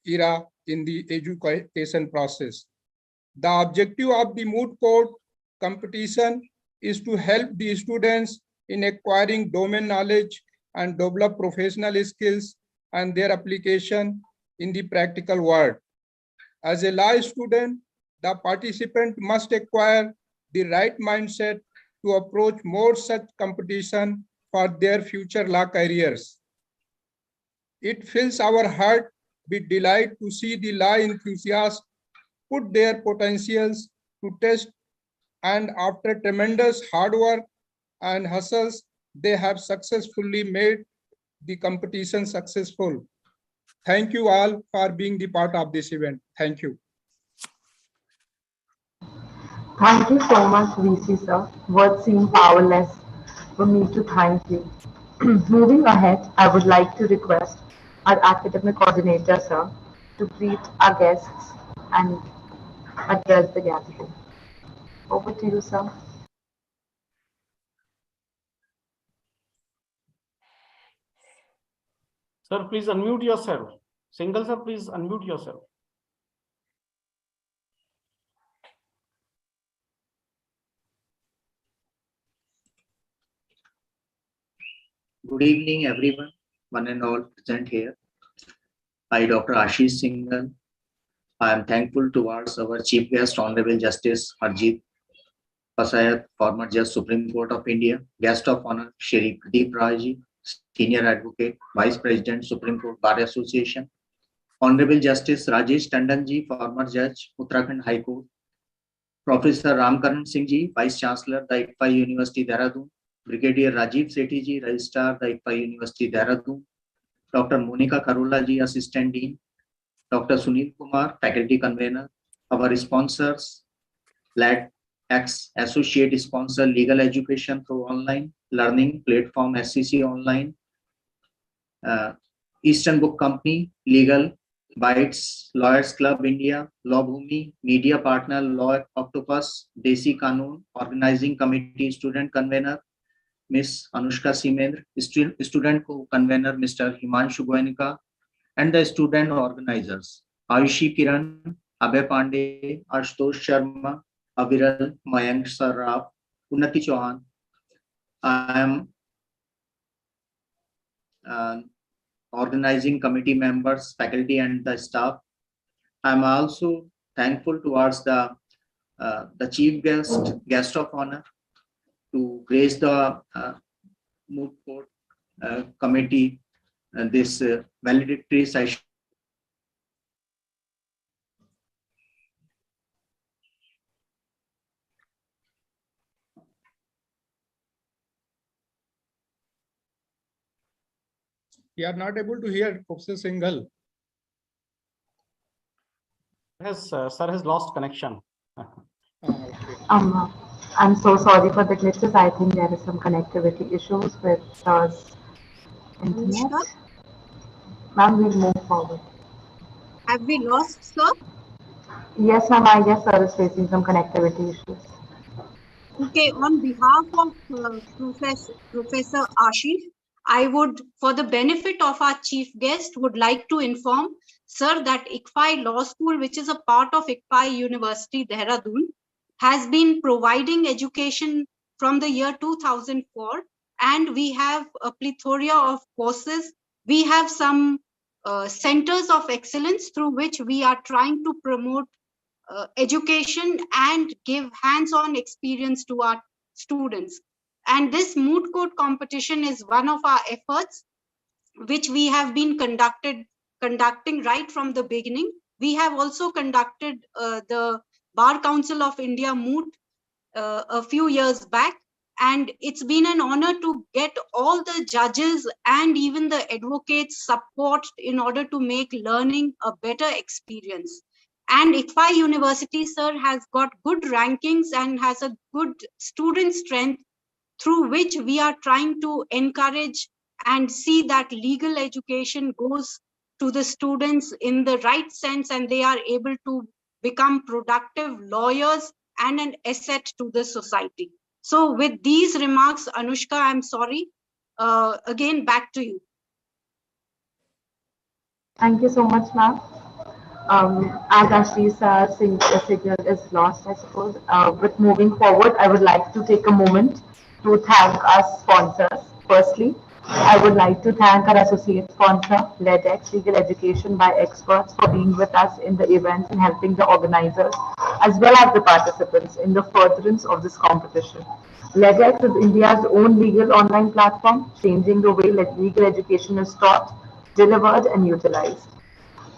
era in the education process. The objective of the moot court competition is to help the students in acquiring domain knowledge and develop professional skills and their application in the practical world. As a law student, the participant must acquire the right mindset to approach more such competition for their future law careers. It fills our heart with delight to see the law enthusiasts put their potentials to test, and after tremendous hard work and hustles, they have successfully made the competition successful. Thank you all for being the part of this event. Thank you. Thank you so much, VC sir. Words seem powerless for me to thank you. Moving ahead, I would like to request our academic coordinator, sir, to greet our guests and address the gathering. Over to you, sir. Sir, please unmute yourself. Single, sir, please unmute yourself. Good evening, everyone, one and all present here. I, Dr. Ashish Singhal. I am thankful towards our Chief Guest, Honorable Justice Harjeet Pasayat, former Judge, Supreme Court of India, Guest of Honor, Shri Pradeep Raji, Senior Advocate, Vice President, Supreme Court Bar Association, Honorable Justice Rajesh Tandon Ji, former Judge, Uttarakhand High Court, Professor Ramkaran Singh Ji, Vice Chancellor, the ICFAI University, Dehradun, Brigadier Rajiv Sethi Ji, Registrar, the ICFAI University, Dehradun, Dr. Monica Karola Ji, Assistant Dean, Dr. Sunil Kumar, Faculty Convener, our sponsors, LAD X Associate Sponsor, Legal Education through Online Learning Platform, SCC Online, Eastern Book Company, Legal, Bytes, Lawyers Club India, Law Bhumi, Media Partner, Law Octopus, Desi Kanun, Organizing Committee, Student Convener, Miss Anushka Simendra, Student Co-Convener, Mr. Himanshu Goenka, and the student organizers, Ayushi Kiran, Abhay Pandey, Ashutosh Sharma, Aviral, Mayank Sarraf, Unnati Chauhan. I am organizing committee members, faculty, and the staff. I am also thankful towards the chief guest of honor to grace the moot court committee this valedictory session. We are not able to hear Professor Singhal. Yes, sir has lost connection. Okay. I'm so sorry for the glitches. I think there is some connectivity issues with internet. Ma'am, we'll move forward. Have we lost, sir? Yes, ma'am, I guess sir is facing some connectivity issues. Okay, on behalf of Professor Ashish, I would, for the benefit of our chief guest, would like to inform, sir, that ICFAI Law School, which is a part of ICFAI University, Dehradun, has been providing education from the year 2004, and we have a plethora of courses. We have some centers of excellence through which we are trying to promote education and give hands-on experience to our students. And this moot court competition is one of our efforts, which we have been conducting right from the beginning. We have also conducted the Bar Council of India moot a few years back, and it's been an honor to get all the judges and even the advocates support in order to make learning a better experience. And ICFAI University, sir, has got good rankings and has a good student strength through which we are trying to encourage and see that legal education goes to the students in the right sense and they are able to become productive lawyers and an asset to the society. So with these remarks, Anushka, I'm sorry. Again, back to you. Thank you so much, ma'am. As Ashish signal is lost, I suppose. But moving forward, I would like to take a moment to thank our sponsors. Firstly, I would like to thank our associate sponsor, LEDX Legal Education by Experts, for being with us in the event and helping the organizers as well as the participants in the furtherance of this competition. LEDX is India's own legal online platform, changing the way legal education is taught, delivered, and utilized.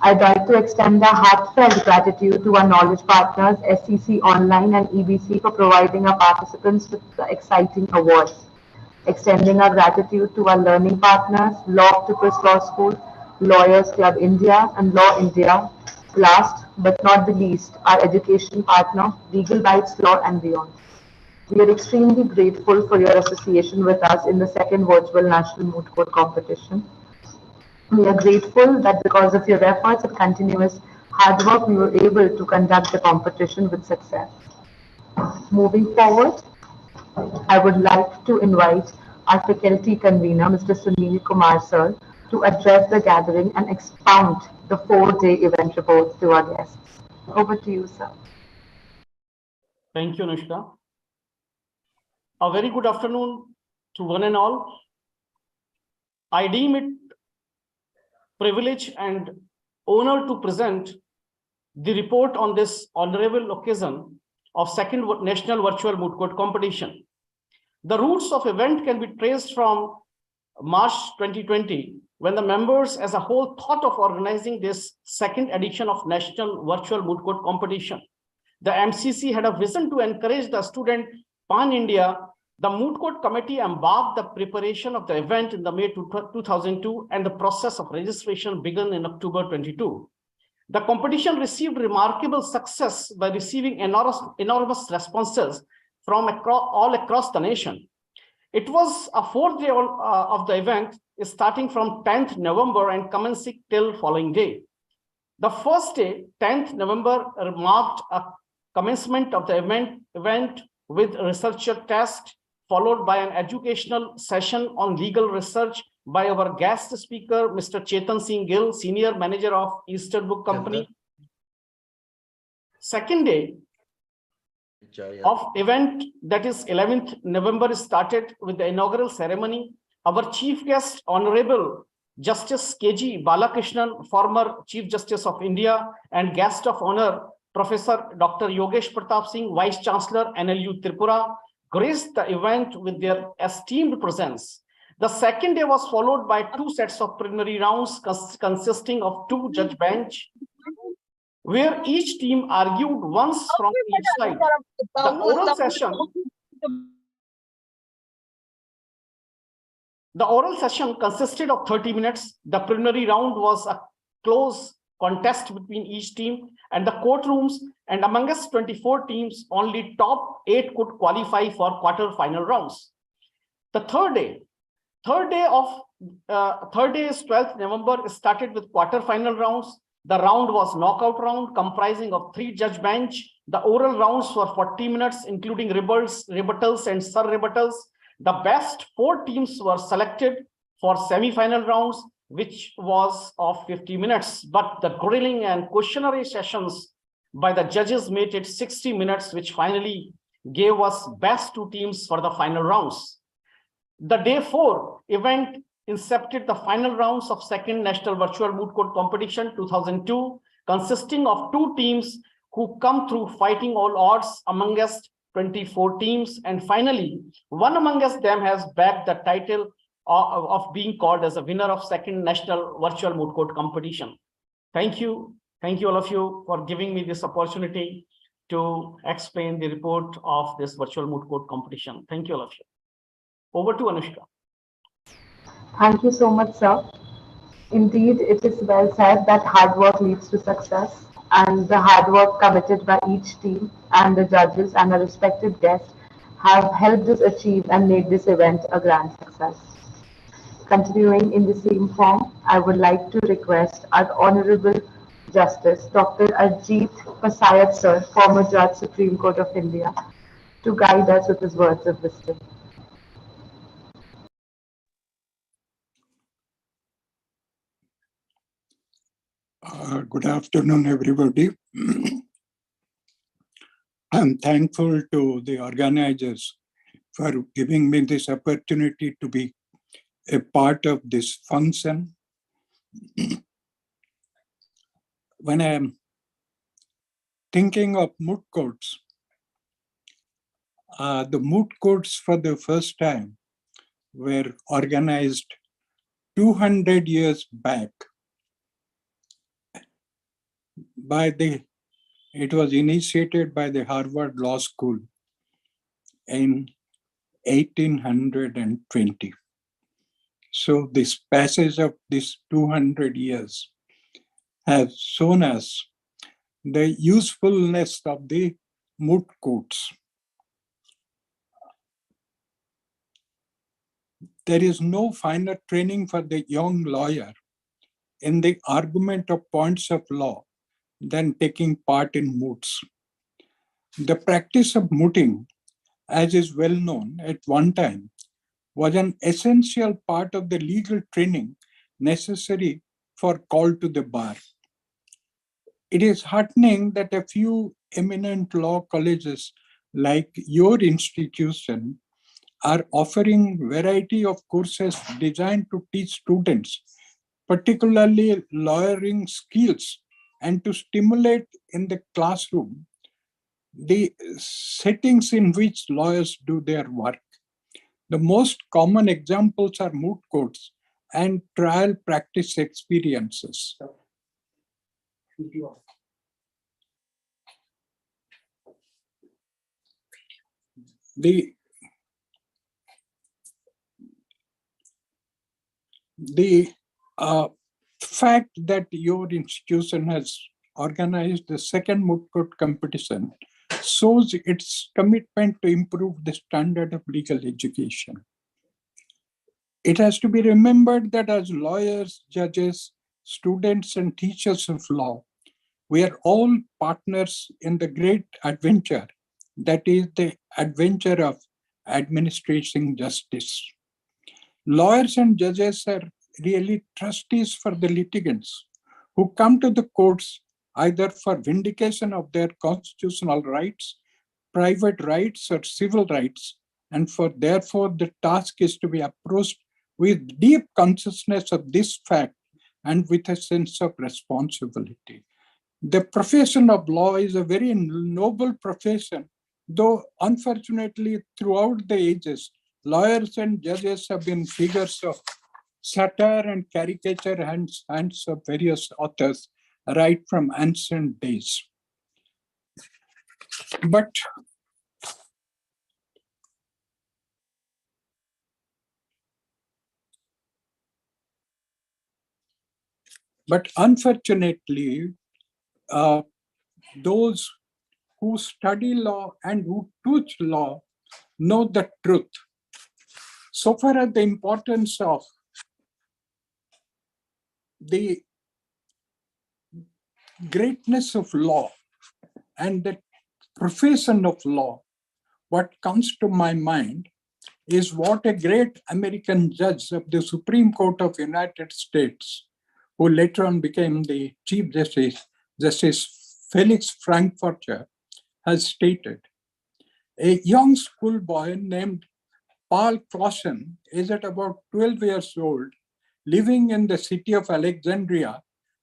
I'd like to extend a heartfelt gratitude to our knowledge partners, SCC Online and EBC, for providing our participants with the exciting awards. Extending our gratitude to our learning partners, Law Octopus Law School, Lawyers Club India, and Law India. Last but not the least, our education partner, Legal Bites Law and Beyond. We are extremely grateful for your association with us in the second virtual National Moot Court competition. We are grateful that because of your efforts and continuous hard work, we were able to conduct the competition with success. Moving forward, I would like to invite our faculty convener, Mr. Sunil Kumar Sir, to address the gathering and expound the 4-day event report to our guests. Over to you, sir. Thank you, Anushka. A very good afternoon to one and all. I deem it privilege and honor to present the report on this honorable occasion of second National Virtual Moot Court Competition. The roots of event can be traced from March 2020, when the members as a whole thought of organizing this second edition of National Virtual Moot Court Competition. The MCC had a vision to encourage the student pan-India. The Moot Court Committee embarked the preparation of the event in the May 2002, and the process of registration began in October 22. The competition received remarkable success by receiving enormous responses from all across the nation. It was a 4th day of the event, starting from 10th November and commencing till following day. The first day, 10th November, marked a commencement of the event with a researcher test, followed by an educational session on legal research by our guest speaker, Mr. Chetan Singh Gill, Senior Manager of Eastern Book Company. Second day of event, that is 11th November, started with the inaugural ceremony. Our chief guest, Honorable Justice KG Balakrishnan, former Chief Justice of India, and guest of honor, Professor Dr. Yogesh Pratap Singh, Vice Chancellor, NLU Tripura, graced the event with their esteemed presence. The second day was followed by 2 sets of preliminary rounds consisting of 2 judge bench, where each team argued once from each side. The oral session consisted of 30 minutes. The preliminary round was a close contest between each team, and the courtrooms, and amongst 24 teams, only top 8 could qualify for quarter-final rounds. The third day is 12th November, started with quarter-final rounds. The round was knockout round, comprising of 3 judge bench. The oral rounds were 40 minutes, including rebuttals and sur-rebuttals. The best 4 teams were selected for semi-final rounds, which was of 50 minutes. But the grilling and questionnaire sessions by the judges made it 60 minutes, which finally gave us best 2 teams for the final rounds. The day 4 event incepted the final rounds of second National Virtual Moot Court Competition 2002, consisting of 2 teams who come through fighting all odds amongst 24 teams. And finally, one amongst them has bagged the title of being called as a winner of second National Virtual Moot Court Competition. Thank you. Thank you all of you for giving me this opportunity to explain the report of this virtual moot court competition. Thank you all of you. Over to Anushka. Thank you so much, sir. Indeed, it is well said that hard work leads to success, and the hard work committed by each team and the judges and the respected guests have helped us achieve and made this event a grand success. Continuing in the same form, I would like to request our Honorable Justice Dr. Ajit Pasayat Sir, former Judge, Supreme Court of India, to guide us with his words of wisdom. Good afternoon, everybody. I'm thankful to the organizers for giving me this opportunity to be a part of this function. When I'm thinking of moot courts, the moot courts for the first time were organized 200 years back it was initiated by the Harvard Law School in 1820. So this passage of this 200 years has shown us the usefulness of the moot courts. There is no finer training for the young lawyer in the argument of points of law than taking part in moots. The practice of mooting, as is well known at one time, was an essential part of the legal training necessary for call to the bar. It is heartening that a few eminent law colleges like your institution are offering variety of courses designed to teach students, particularly lawyering skills, and to stimulate in the classroom the settings in which lawyers do their work. The most common examples are moot courts and trial practice experiences. The fact that your institution has organized the second moot court competition shows its commitment to improve the standard of legal education. It has to be remembered that as lawyers, judges, students, and teachers of law, we are all partners in the great adventure that is the adventure of administering justice. Lawyers and judges are really trustees for the litigants who come to the courts either for vindication of their constitutional rights, private rights, or civil rights, and therefore the task is to be approached with deep consciousness of this fact and with a sense of responsibility. The profession of law is a very noble profession, though unfortunately throughout the ages, lawyers and judges have been figures of satire and caricature hands of various authors right from ancient days. But unfortunately, those who study law and who teach law know the truth. So far as the importance of the greatness of law and the profession of law, what comes to my mind is what a great American judge of the Supreme Court of the United States, who later on became the Chief Justice, Justice Felix Frankfurter, has stated. A young schoolboy named Paul Clausen is at about 12 years old, living in the city of Alexandria,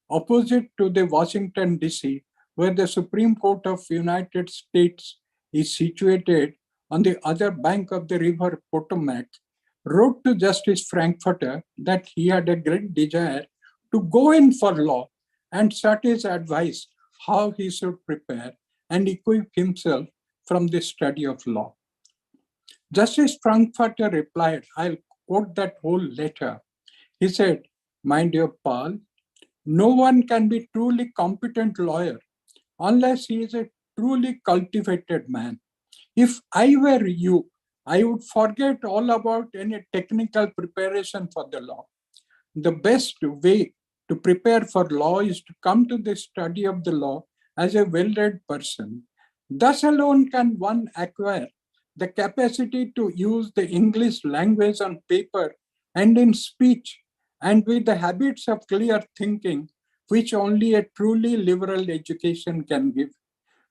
opposite to the Washington, D.C., where the Supreme Court of the United States is situated on the other bank of the river Potomac, wrote to Justice Frankfurter that he had a great desire to go in for law and sought his advice how he should prepare and equip himself from the study of law. Justice Frankfurter replied, I'll quote that whole letter. He said, "My dear Paul, no one can be truly competent lawyer unless he is a truly cultivated man. If I were you, I would forget all about any technical preparation for the law. The best way to prepare for law is to come to the study of the law as a well-read person. Thus alone can one acquire the capacity to use the English language on paper and in speech, and with the habits of clear thinking, which only a truly liberal education can give.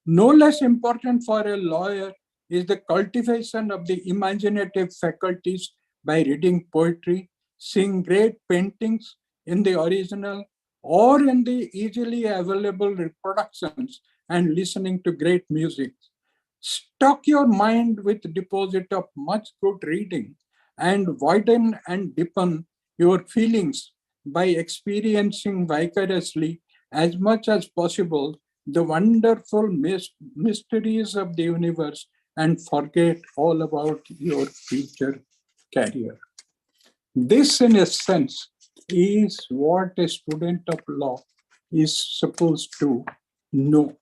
No less important for a lawyer is the cultivation of the imaginative faculties by reading poetry, seeing great paintings in the original or in the easily available reproductions, and listening to great music. Stock your mind with deposit of much good reading and widen and deepen your feelings by experiencing vicariously as much as possible the wonderful mysteries of the universe and forget all about your future career. This, in a sense, is what a student of law is supposed to know.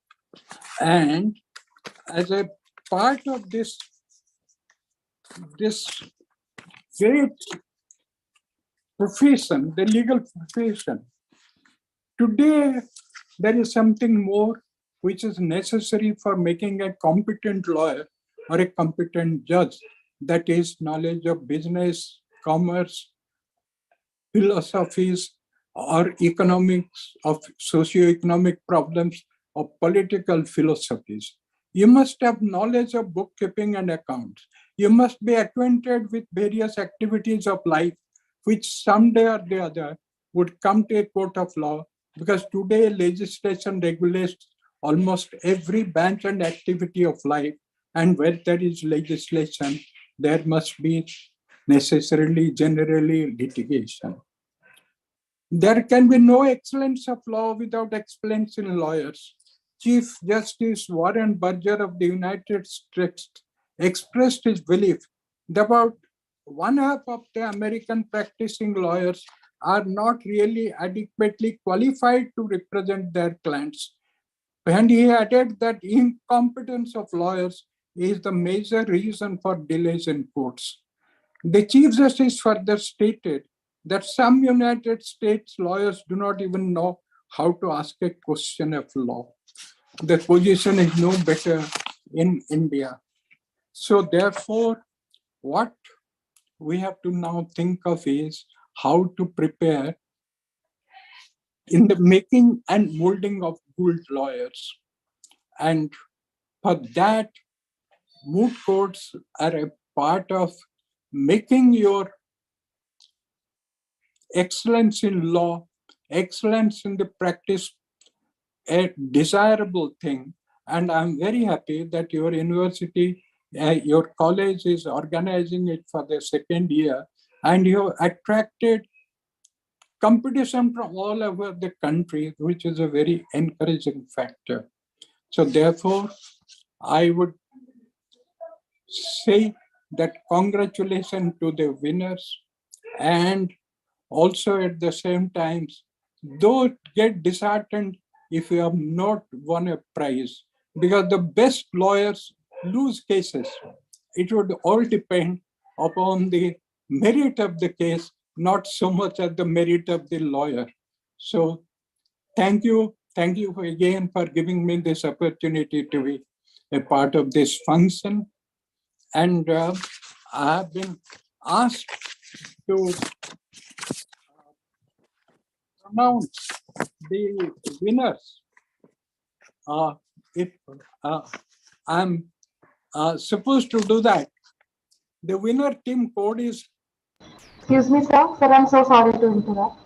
And as a part of this great profession, the legal profession, today there is something more which is necessary for making a competent lawyer or a competent judge, that is knowledge of business, commerce, philosophies, or economics, of socio-economic problems, or political philosophies. You must have knowledge of bookkeeping and accounts. You must be acquainted with various activities of life, which someday or the other would come to a court of law, because today legislation regulates almost every branch and activity of life. And where there is legislation, there must be necessarily, generally, litigation. There can be no excellence of law without excellence in lawyers. Chief Justice Warren Burger of the United States expressed his belief that about one half of the American practicing lawyers are not really adequately qualified to represent their clients. And he added that incompetence of lawyers is the major reason for delays in courts. The Chief Justice further stated that some United States lawyers do not even know how to ask a question of law. The position is no better in India. So therefore, what we have to now think of is how to prepare in the making and molding of good lawyers. And for that, moot courts are a part of making your excellence in law, excellence in the practice, a desirable thing. And I'm very happy that your university, your college is organizing it for the second year, and you attracted competition from all over the country, which is a very encouraging factor. So therefore, I would say that congratulations to the winners, and also at the same time, don't get disheartened if you have not won a prize, because the best lawyers lose cases. It would all depend upon the merit of the case, not so much as the merit of the lawyer. So thank you again for giving me this opportunity to be a part of this function. And I have been asked to announce the winners. If I'm supposed to do that, the winner team code is. Excuse me, sir. Sir, I'm so sorry to interrupt.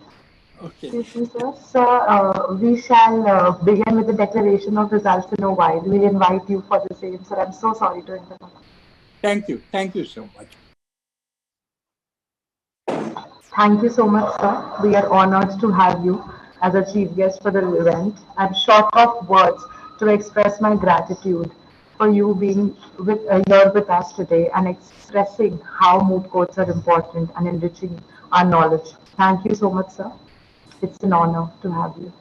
Okay. Excuse me, sir. Sir, we shall begin with the declaration of results in a while. We invite you for the same, sir. I'm so sorry to interrupt. Thank you. Thank you so much. Thank you so much, sir. We are honored to have you as a chief guest for the event. I'm short of words to express my gratitude for you being here with us today and expressing how moot courts are important and enriching our knowledge. Thank you so much, sir. It's an honor to have you.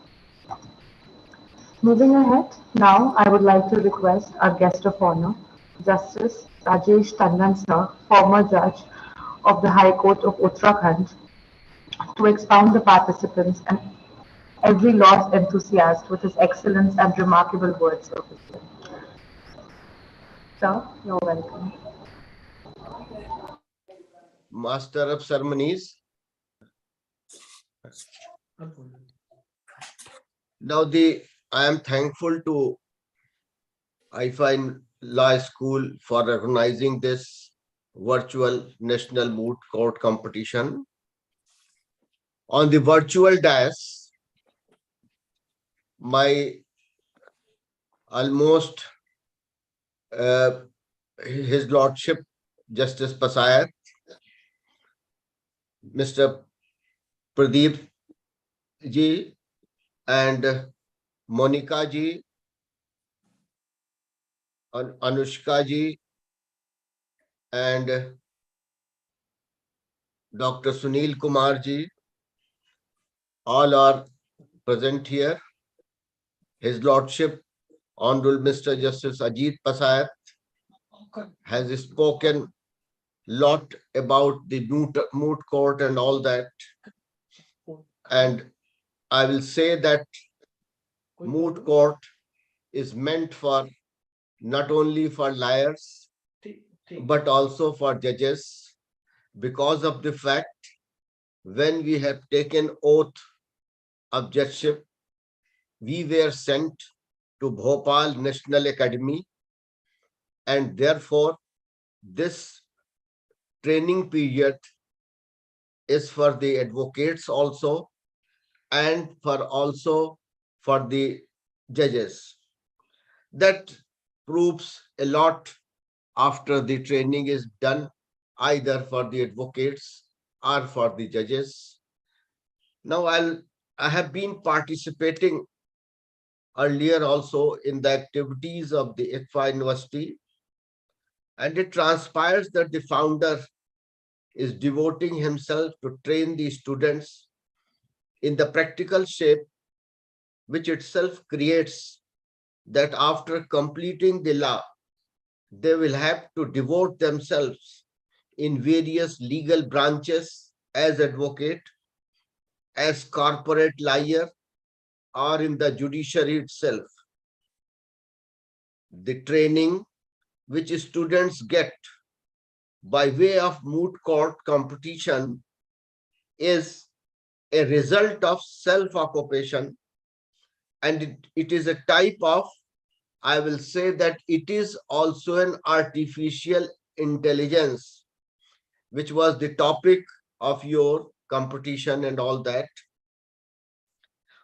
Moving ahead, now I would like to request our guest of honor, Justice Rajesh Tandon, sir, former judge of the High Court of Uttarakhand, to expound the participants and every law enthusiast with his excellence and remarkable words of wisdom. Sir, you're welcome. Master of Ceremonies, Now I am thankful to ICFAI Law School for recognizing this virtual national moot court competition. On the virtual dais, my almost His Lordship Justice Pasayat, Mr. Pradeep ji, and Monica ji, Anushka ji, and Dr. Sunil Kumar ji, all are present here. His Lordship, Honorable Mr. Justice Ajit Pasayat, has spoken lot about the moot court and all that. And I will say that moot court is meant for not only for liars, but also for judges, because of the fact when we have taken oath of judgeship, we were sent to Bhopal National Academy, and therefore this training period is for the advocates also, and also for the judges. That proves a lot after the training is done, either for the advocates or for the judges. Now I have been participating earlier also in the activities of the ICFAI University, and it transpires that the founder is devoting himself to train the students in the practical shape, which itself creates that after completing the law, they will have to devote themselves in various legal branches as advocate, as corporate lawyer, or in the judiciary itself. The training which students get by way of moot court competition is a result of self-occupation, and it is a type of, I will say that it is also an artificial intelligence, which was the topic of your competition and all that.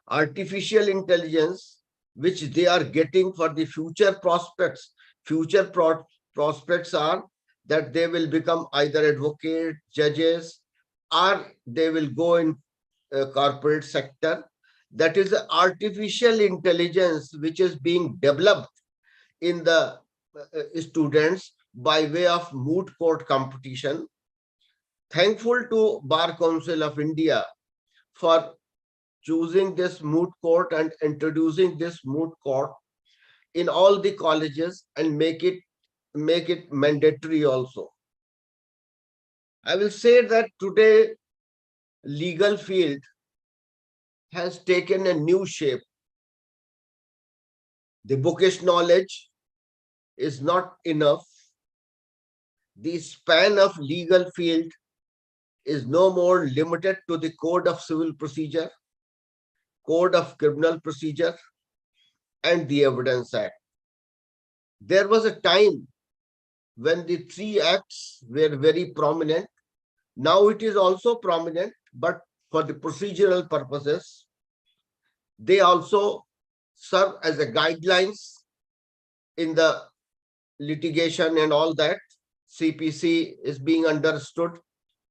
Artificial intelligence, which they are getting for the future prospects. Future prospects are that they will become either advocate, judges, or they will go in corporate sector. That is the artificial intelligence which is being developed in the students by way of moot court competition. Thankful to Bar Council of India for choosing this moot court and introducing this moot court in all the colleges and make it mandatory also. I will say that today legal field has taken a new shape. The bookish knowledge is not enough. The span of legal field is no more limited to the Code of Civil Procedure, Code of Criminal Procedure, and the Evidence Act. There was a time when the three acts were very prominent. Now it is also prominent, but for the procedural purposes, they also serve as a guidelines in the litigation and all that. CPC is being understood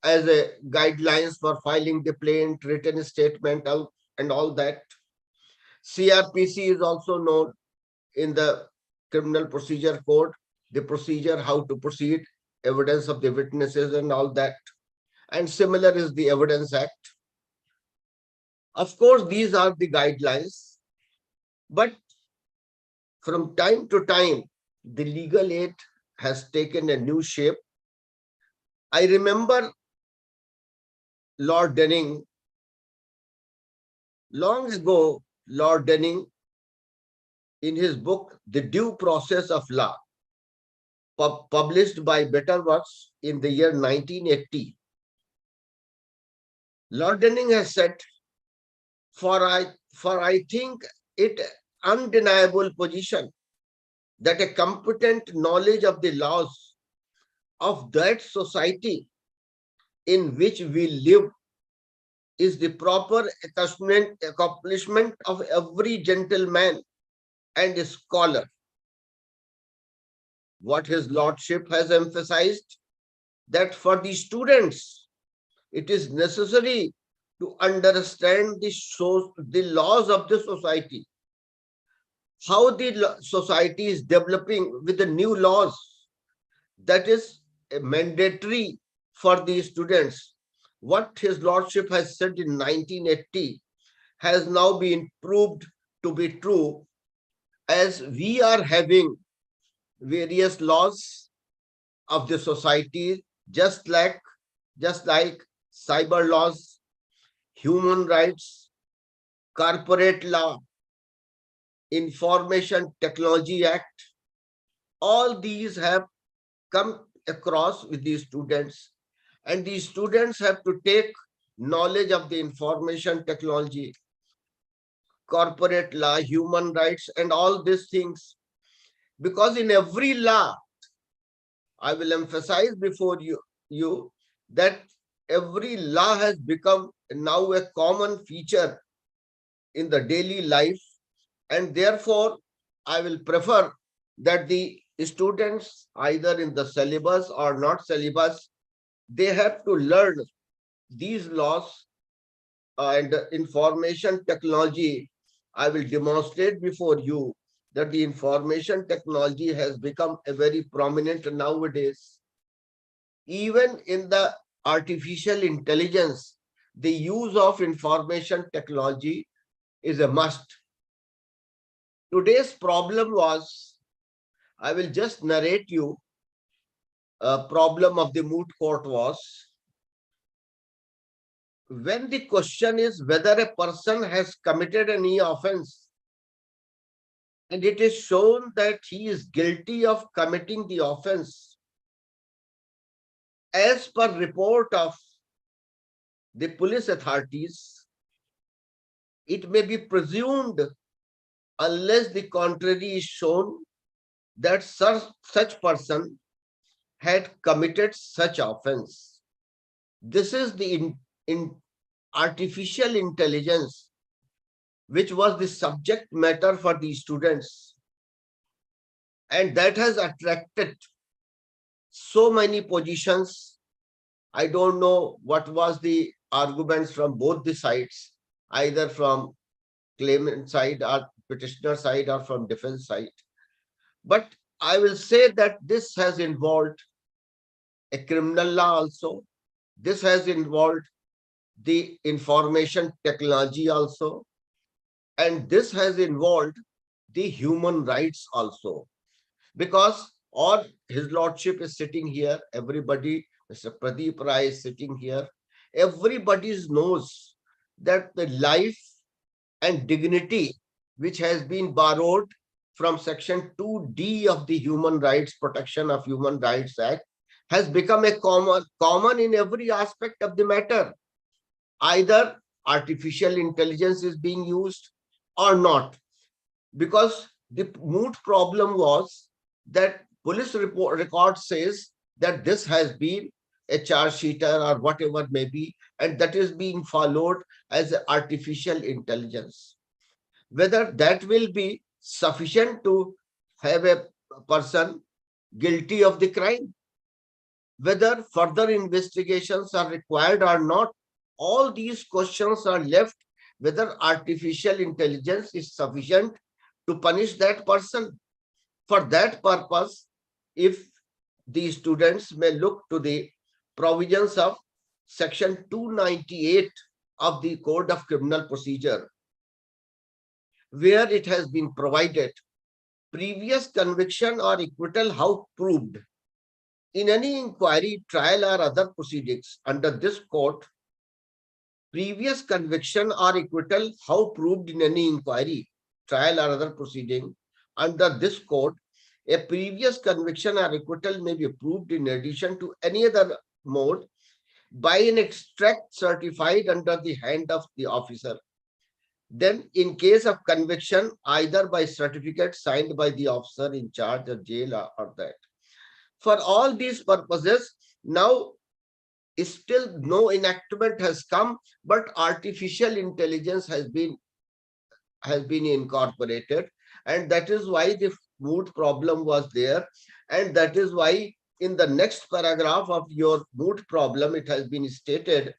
as a guidelines for filing the plaint, written statement, and all that. CRPC is also known in the Criminal Procedure Code, the procedure, how to proceed, evidence of the witnesses and all that. And similar is the Evidence Act. Of course, these are the guidelines, but from time to time, the legal aid has taken a new shape. I remember Lord Denning, long ago, Lord Denning, in his book, The Due Process of Law, published by Better Works in the year 1980, Lord Denning has said, for for I think it undeniable position that a competent knowledge of the laws of that society in which we live is the proper accomplishment of every gentleman and scholar. What his lordship has emphasized, that for the students, it is necessary to understand the laws of the society, how the society is developing with the new laws. That is mandatory for the students. What his lordship has said in 1980 has now been proved to be true, as we are having various laws of the society, just like cyber laws, human rights, corporate law, Information Technology Act. All these have come across with these students, and these students have to take knowledge of the information technology, corporate law, human rights, and all these things. Because in every law, I will emphasize before you that every law has become now a common feature in the daily life, and therefore I will prefer that the students, either in the syllabus or not syllabus, they have to learn these laws and information technology. I will demonstrate before you that the information technology has become a very prominent nowadays. Even in the artificial intelligence, the use of information technology is a must. Today's problem was, I will just narrate you, a problem of the moot court was, when the question is whether a person has committed any offense, and it is shown that he is guilty of committing the offense, as per report of the police authorities, it may be presumed, unless the contrary is shown, that such person had committed such offense. This is the in artificial intelligence, which was the subject matter for the students, and that has attracted so many positions. I don't know what was the arguments from both the sides, either from claimant side or petitioner side or from defense side. But I will say that this has involved a criminal law also. This has involved the information technology also. And this has involved the human rights also. Because or his lordship is sitting here, everybody, Mr. Pradeep Rai is sitting here. Everybody knows that the life and dignity which has been borrowed from section 2D of the Human Rights Protection of Human Rights Act has become a common in every aspect of the matter. Either artificial intelligence is being used or not. Because the moot problem was that police record says that this has been a charge sheeter or whatever may be, and that is being followed as artificial intelligence. Whether that will be sufficient to have a person guilty of the crime, whether further investigations are required or not, all these questions are left, whether artificial intelligence is sufficient to punish that person. For that purpose, if the students may look to the provisions of section 298 of the Code of Criminal Procedure, where it has been provided, previous conviction or acquittal how proved in any inquiry, trial or other proceedings under this court, previous conviction or acquittal how proved in any inquiry, trial or other proceeding under this code, a previous conviction or acquittal may be proved in addition to any other mode by an extract certified under the hand of the officer. Then in case of conviction, either by certificate signed by the officer in charge of jail or that. For all these purposes, now still no enactment has come, but artificial intelligence has been incorporated, and that is why the moot problem was there, and that is why in the next paragraph of your moot problem it has been stated,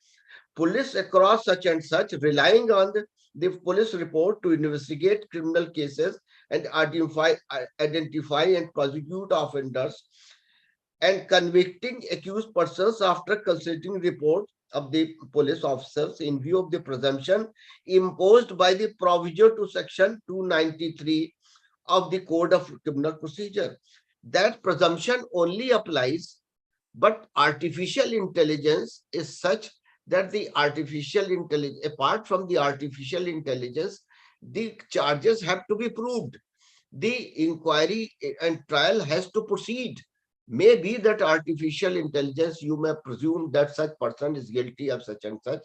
police across such and such, relying on the police report to investigate criminal cases and identify and prosecute offenders, and convicting accused persons after consulting report of the police officers in view of the presumption imposed by the proviso to section 293 of the Code of Criminal Procedure. That presumption only applies, but artificial intelligence is such that the artificial intelligence, apart from the artificial intelligence, the charges have to be proved. The inquiry and trial has to proceed. Maybe that artificial intelligence, you may presume that such person is guilty of such and such,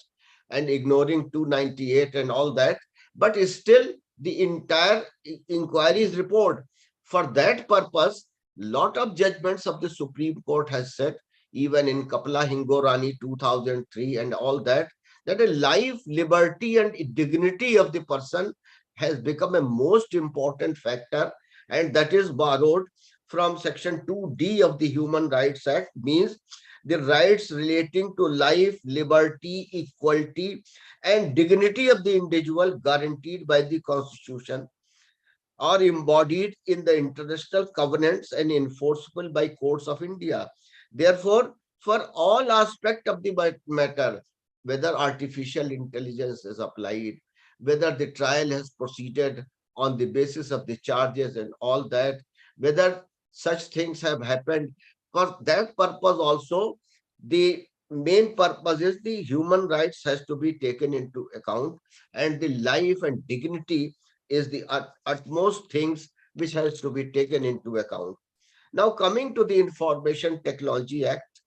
and ignoring 298 and all that, but still the entire inquiry is report. For that purpose, lot of judgments of the Supreme Court has said, even in Kapila Hingorani 2003 and all that, that a life, liberty and dignity of the person has become a most important factor, and that is borrowed from section 2D of the Human Rights Act, means the rights relating to life, liberty, equality and dignity of the individual guaranteed by the Constitution are embodied in the international covenants and enforceable by courts of India. Therefore, for all aspects of the matter, whether artificial intelligence is applied, whether the trial has proceeded on the basis of the charges and all that, whether such things have happened, for that purpose also, the main purpose is the human rights has to be taken into account, and the life and dignity is the utmost things which has to be taken into account. Now coming to the Information Technology Act,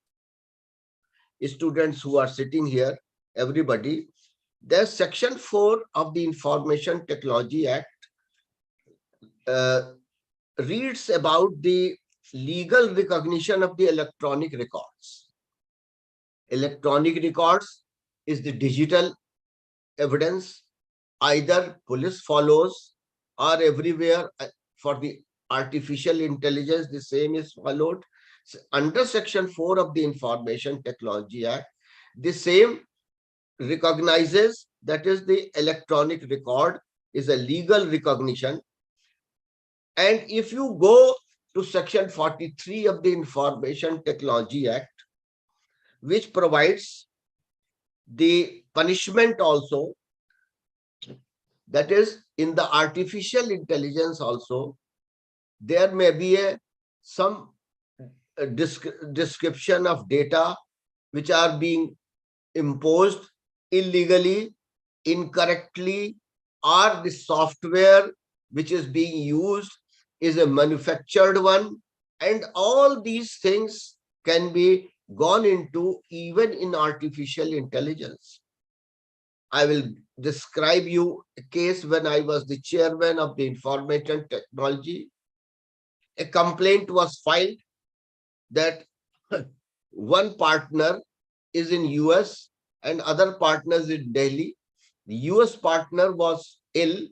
students who are sitting here, everybody, there's section 4 of the Information Technology Act reads about the legal recognition of the electronic records. Electronic records is the digital evidence, either police follows or everywhere for the artificial intelligence, the same is followed. So under section 4 of the Information Technology Act, the same recognizes, that is the electronic record is a legal recognition. And if you go to section 43 of the Information Technology Act, which provides the punishment also, that is in the artificial intelligence also, there may be some description of data which are being imposed illegally, incorrectly, or the software which is being used is a manufactured one, and all these things can be gone into even in artificial intelligence. I will describe you a case when I was the chairman of the Information Technology. A complaint was filed that one partner is in US and other partners in Delhi. The US partner was ill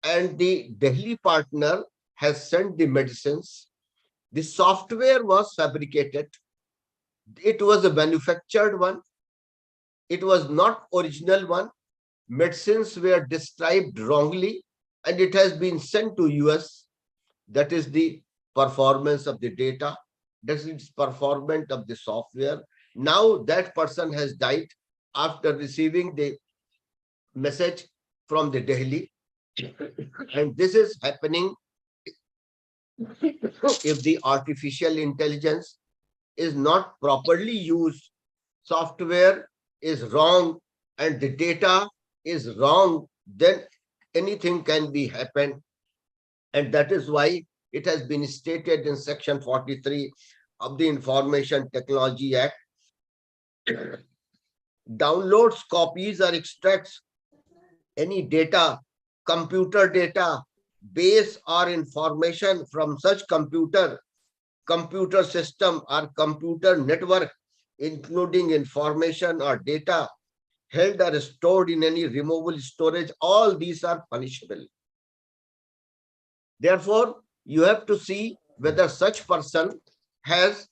and the Delhi partner has sent the medicines. The software was fabricated. It was a manufactured one. It was not original one. Medicines were described wrongly and it has been sent to US. That is the performance of the data. That is performance of the software. Now that person has died after receiving the message from the Delhi. And this is happening if the artificial intelligence is not properly used, software is wrong and the data is wrong, then anything can be happened. And that is why it has been stated in section 43 of the Information Technology Act. Downloads, copies or extracts any data, computer data, base or information from such computer system or computer network, including information or data held or stored in any removable storage, all these are punishable. Therefore, you have to see whether such person has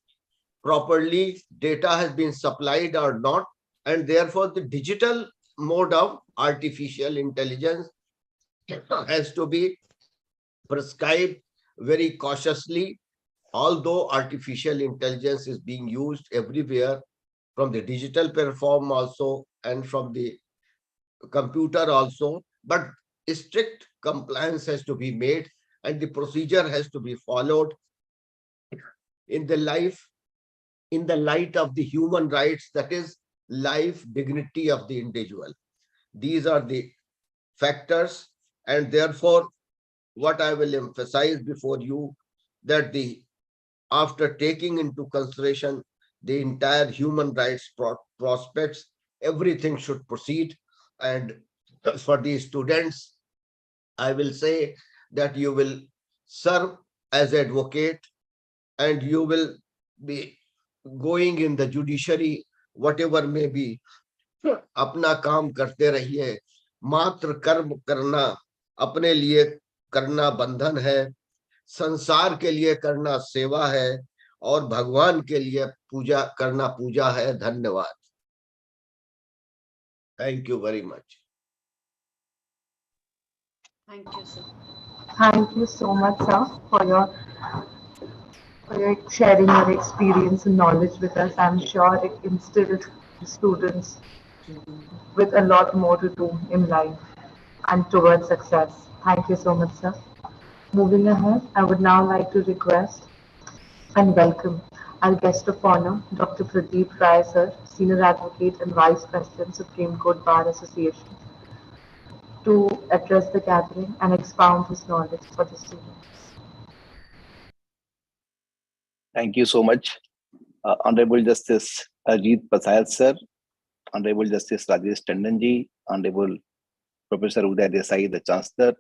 properly data has been supplied or not, and therefore the digital mode of artificial intelligence has to be prescribed very cautiously, although artificial intelligence is being used everywhere, from the digital platform also and from the computer also, but strict compliance has to be made and the procedure has to be followed in the light of the human rights, that is life, dignity of the individual. These are the factors, and therefore what I will emphasize before you, that after taking into consideration the entire human rights prospects, everything should proceed. And for the students, I will say that you will serve as advocate and you will be going in the judiciary, whatever may be. अपना काम करते रहिए, मात्र कर्म करना अपने लिए करना बंधन है, संसार के लिए करना सेवा है और भगवान के लिए पूजा करना पूजा है. धन्यवाद. Thank you very much. Thank you, sir. Thank you so much, sir, for your sharing your experience and knowledge with us. I'm sure it instilled students with a lot more to do in life and towards success. Thank you so much, sir. Moving ahead, I would now like to request and welcome our guest of honor, Dr. Pradeep Rai, sir, Senior Advocate and Vice President, Supreme Court Bar Association, to address the gathering and expound his knowledge for the students. Thank you so much. Honorable Justice Ajit Pasayat, sir, Honorable Justice Rajesh Tandon ji, Honorable Professor Uday Desai, the Chancellor,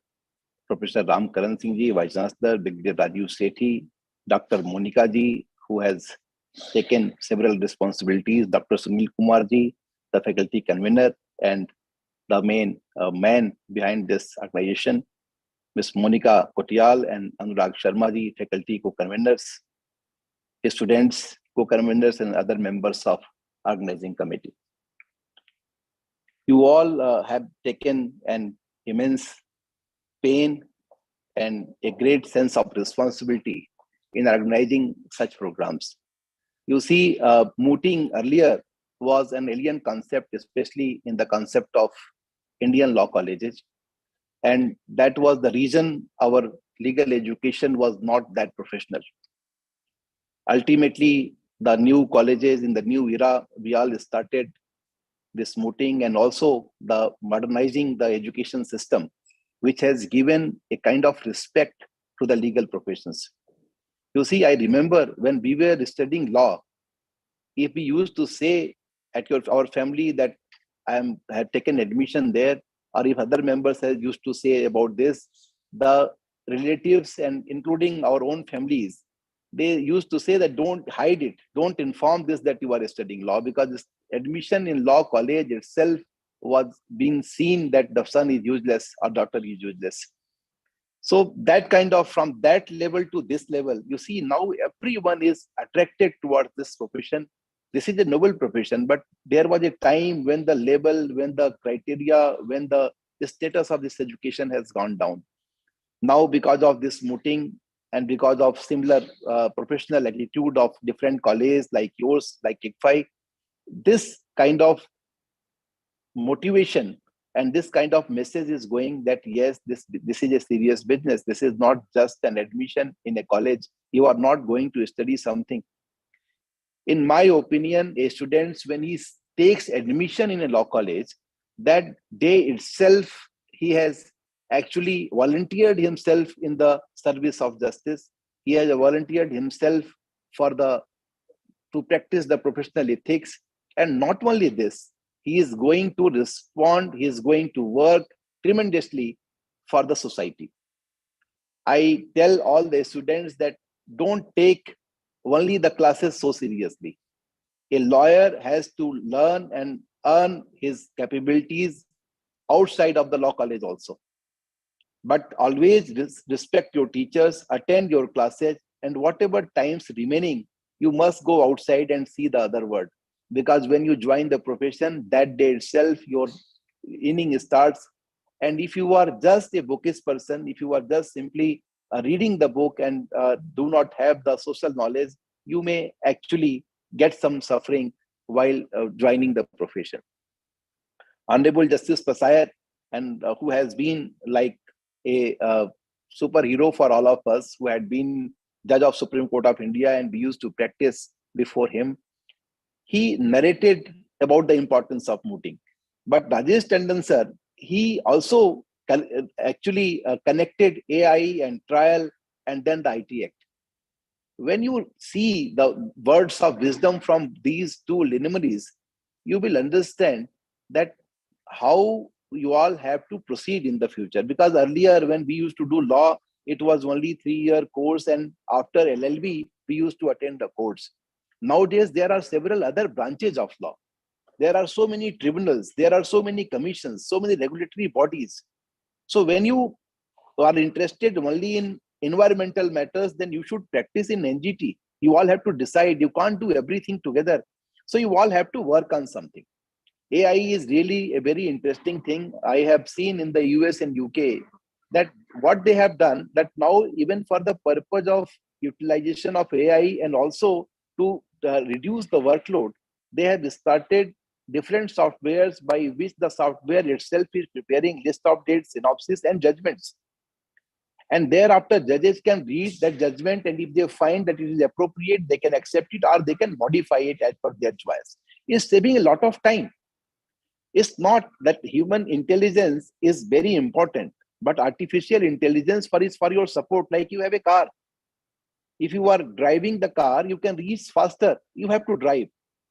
Professor Ram Karan Singh ji, Vice Chancellor, Brigadier Rajiv Sethi, Dr. Monica ji, who has taken several responsibilities, Dr. Sunil Kumar ji, the faculty convener, and the main man behind this organization, Ms. Monica Kotial and Anurag Sharma ji, faculty co-conveners, students, co-conveners, and other members of organizing committee. You all have taken an immense pain and a great sense of responsibility in organizing such programs. You see, mooting earlier was an alien concept, especially in the concept of Indian law colleges. And that was the reason our legal education was not that professional. Ultimately, the new colleges in the new era, we all started this mooting and also the modernizing the education system, which has given a kind of respect to the legal professions. You see, I remember when we were studying law, if we used to say at our family that I had taken admission there, or if other members had used to say about this, the relatives and including our own families, they used to say that don't hide it, don't inform this that you are studying law, because this admission in law college itself was being seen that the son is useless or daughter is useless. So that kind of, from that level to this level, you see now everyone is attracted towards this profession. This is a noble profession, but there was a time when the label, when the criteria, when the status of this education has gone down. Now, because of this mooting and because of similar professional attitude of different colleges like yours, like ICFAI, this kind of motivation and this kind of message is going that yes, this is a serious business. This is not just an admission in a college. You are not going to study something. In my opinion, a student, when he takes admission in a law college, that day itself, he has actually volunteered himself in the service of justice. He has volunteered himself to practice the professional ethics. And not only this, he is going to respond, he is going to work tremendously for the society. I tell all the students that don't take only the classes so seriously. A lawyer has to learn and earn his capabilities outside of the law college also. But always respect your teachers, attend your classes, and whatever times remaining, you must go outside and see the other world. Because when you join the profession, that day itself, your inning starts. And if you are just a bookish person, if you are just simply reading the book and do not have the social knowledge, you may actually get some suffering while joining the profession. Honorable Justice Pasayat, and who has been like a superhero for all of us, who had been Judge of Supreme Court of India and we used to practice before him, he narrated about the importance of mooting. But Rajesh Tandon sir, he also actually connected AI and trial and then the IT Act. When you see the words of wisdom from these two luminaries, you will understand that how you all have to proceed in the future. Because earlier when we used to do law, it was only 3-year course, and after LLB, we used to attend the courts. Nowadays, there are several other branches of law. There are so many tribunals, there are so many commissions, so many regulatory bodies. So when you are interested only in environmental matters, then you should practice in NGT. You all have to decide. You can't do everything together. So you all have to work on something. AI is really a very interesting thing. I have seen in the US and UK that what they have done, that now even for the purpose of utilization of AI and also to reduce the workload, they have started different softwares by which the software itself is preparing list of dates, synopsis, and judgments. And thereafter, judges can read that judgment, and if they find that it is appropriate, they can accept it or they can modify it as per their choice. It's saving a lot of time. It's not that human intelligence is very important, but artificial intelligence is for your support. Like you have a car. If you are driving the car, you can reach faster. You have to drive.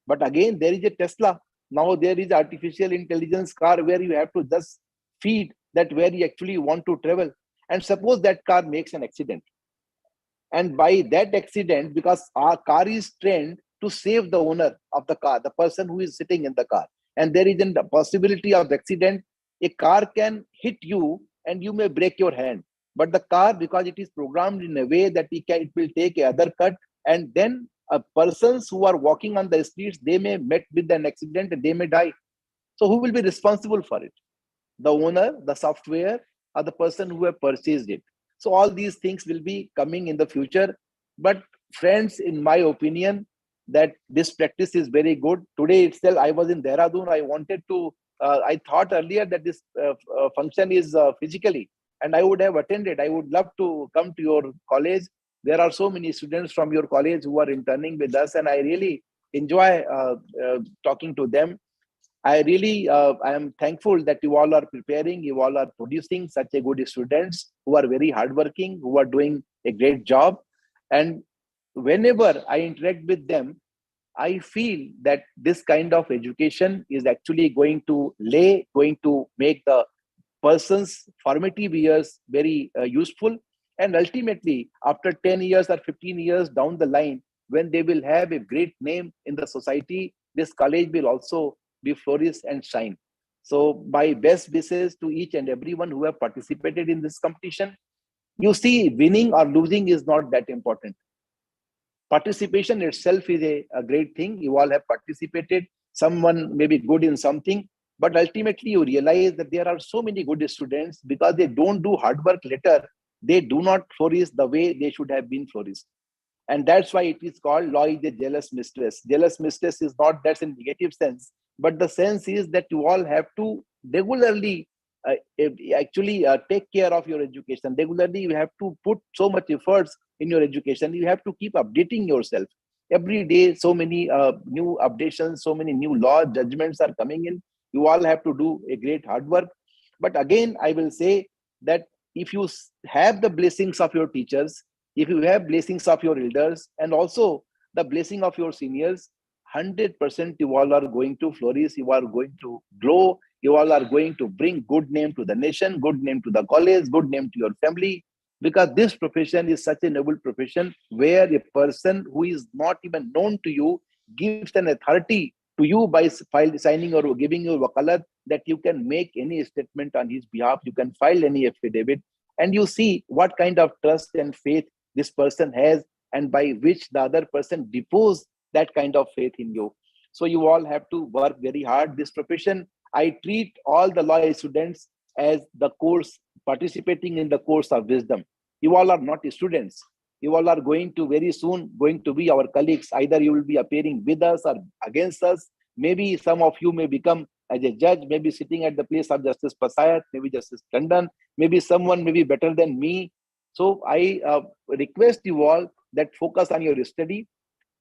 But again, there is a Tesla. Now there is artificial intelligence car where you have to just feed that where you actually want to travel. And suppose that car makes an accident. And by that accident, because our car is trained to save the owner of the car, the person who is sitting in the car, and there isn't a possibility of accident, a car can hit you and you may break your hand. But the car, because it is programmed in a way that it will take another cut, and then persons who are walking on the streets, they may met with an accident and they may die. So who will be responsible for it? The owner, the software, or the person who have purchased it? So all these things will be coming in the future. But friends, in my opinion, that this practice is very good. Today itself, I was in Dehradun. I wanted to, I thought earlier that this function is physically, and I would have attended. I would love to come to your college. There are so many students from your college who are interning with us, and I really enjoy talking to them. I really, I am thankful that you all are preparing, you all are producing such a good students who are very hardworking, who are doing a great job. And whenever I interact with them, I feel that this kind of education is actually going to make the person's formative years very useful. And ultimately, after 10 years or 15 years down the line, when they will have a great name in the society, this college will also be flourish and shine. So my best wishes to each and everyone who have participated in this competition. You see, winning or losing is not that important. Participation itself is a great thing. You all have participated. Someone may be good in something, but ultimately you realize that there are so many good students because they don't do hard work later. They do not flourish the way they should have been flourished. And that's why it is called law is a jealous mistress. Jealous mistress is not that's in negative sense, but the sense is that you all have to regularly actually take care of your education. Regularly, you have to put so much efforts in your education. You have to keep updating yourself. Every day, so many new updations, so many new law judgments are coming in. You all have to do a great hard work. But again, I will say that if you have the blessings of your teachers, if you have blessings of your elders, and also the blessing of your seniors, 100% you all are going to flourish, you are going to grow, You all are going to bring good name to the nation, good name to the college, good name to your family, because this profession is such a noble profession where a person who is not even known to you gives an authority to you by signing or giving you wakalat that you can make any statement on his behalf, you can file any affidavit, and you see what kind of trust and faith this person has, and by which the other person depose that kind of faith in you. So you all have to work very hard. This profession, I treat all the law students as the course, participating in the course of wisdom. You all are not students. You all are going to very soon going to be our colleagues. Either you will be appearing with us or against us. Maybe some of you may become as a judge, maybe sitting at the place of Justice Pasayat, maybe Justice Tandon, maybe someone may be better than me. So I request you all that focus on your study,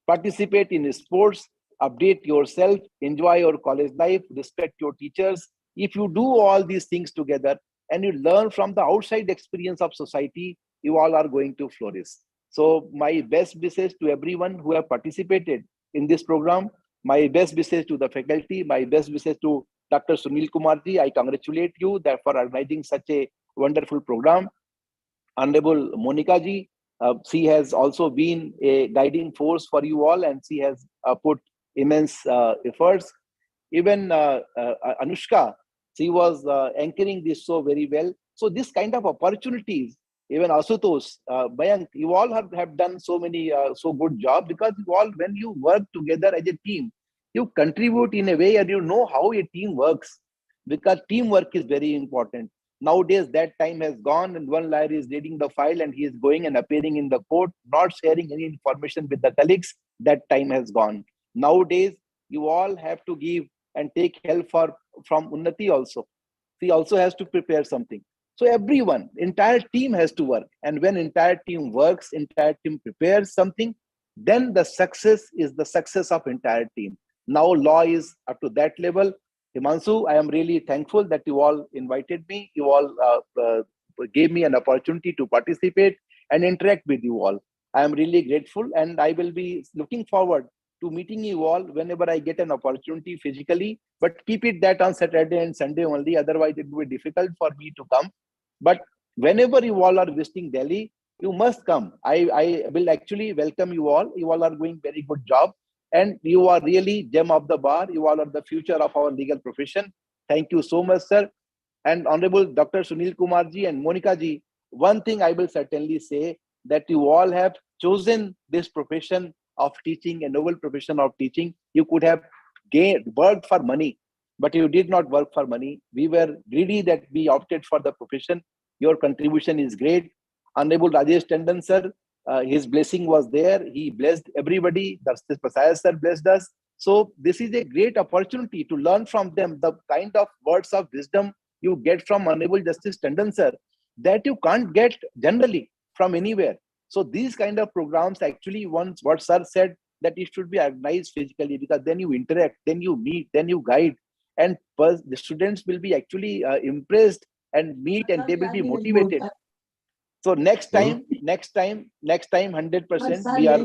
participate in sports, update yourself, enjoy your college life, respect your teachers. If you do all these things together and you learn from the outside experience of society, you all are going to flourish. So my best wishes to everyone who have participated in this program, my best wishes to the faculty, my best wishes to Dr. Sunil Kumarji. I congratulate you that for organizing such a wonderful program. Honorable Monica ji, she has also been a guiding force for you all, and she has put immense efforts. Even Anushka, she was anchoring this so very well. So this kind of opportunities, even Asutosh, Mayank, you all have done so many so good job, because you all, when you work together as a team, you contribute in a way and you know how a team works, because teamwork is very important. Nowadays, that time has gone, and one lawyer is reading the file and he is going and appearing in the court, not sharing any information with the colleagues. That time has gone. Nowadays, you all have to give and take help from Unnati also. She also has to prepare something. So everyone, entire team has to work. And when entire team works, entire team prepares something, then the success is the success of entire team. Now law is up to that level. Himanshu, I am really thankful that you all invited me. You all gave me an opportunity to participate and interact with you all. I am really grateful, and I will be looking forward to meeting you all whenever I get an opportunity physically, but keep it that on Saturday and Sunday only. Otherwise, it will be difficult for me to come. But whenever you all are visiting Delhi, you must come. I will actually welcome you all. You all are doing very good job, and you are really gem of the bar. You all are the future of our legal profession. Thank you so much, sir. And Honorable Dr. Sunil Kumarji and Monica ji, one thing I will certainly say, that you all have chosen this profession of teaching, a noble profession of teaching. You could have worked for money, but you did not work for money. We were greedy that we opted for the profession. Your contribution is great. Honorable Rajesh Tandon sir, his blessing was there. He blessed everybody. Justice Pasayas sir blessed us. So this is a great opportunity to learn from them the kind of words of wisdom you get from Honorable Justice Tandon sir that you can't get generally from anywhere. So these kind of programs actually, once what sir said, that it should be organized physically, because then you interact, then you meet, then you guide, and the students will be actually impressed and meet, and they will be motivated. So next time, 100% we are.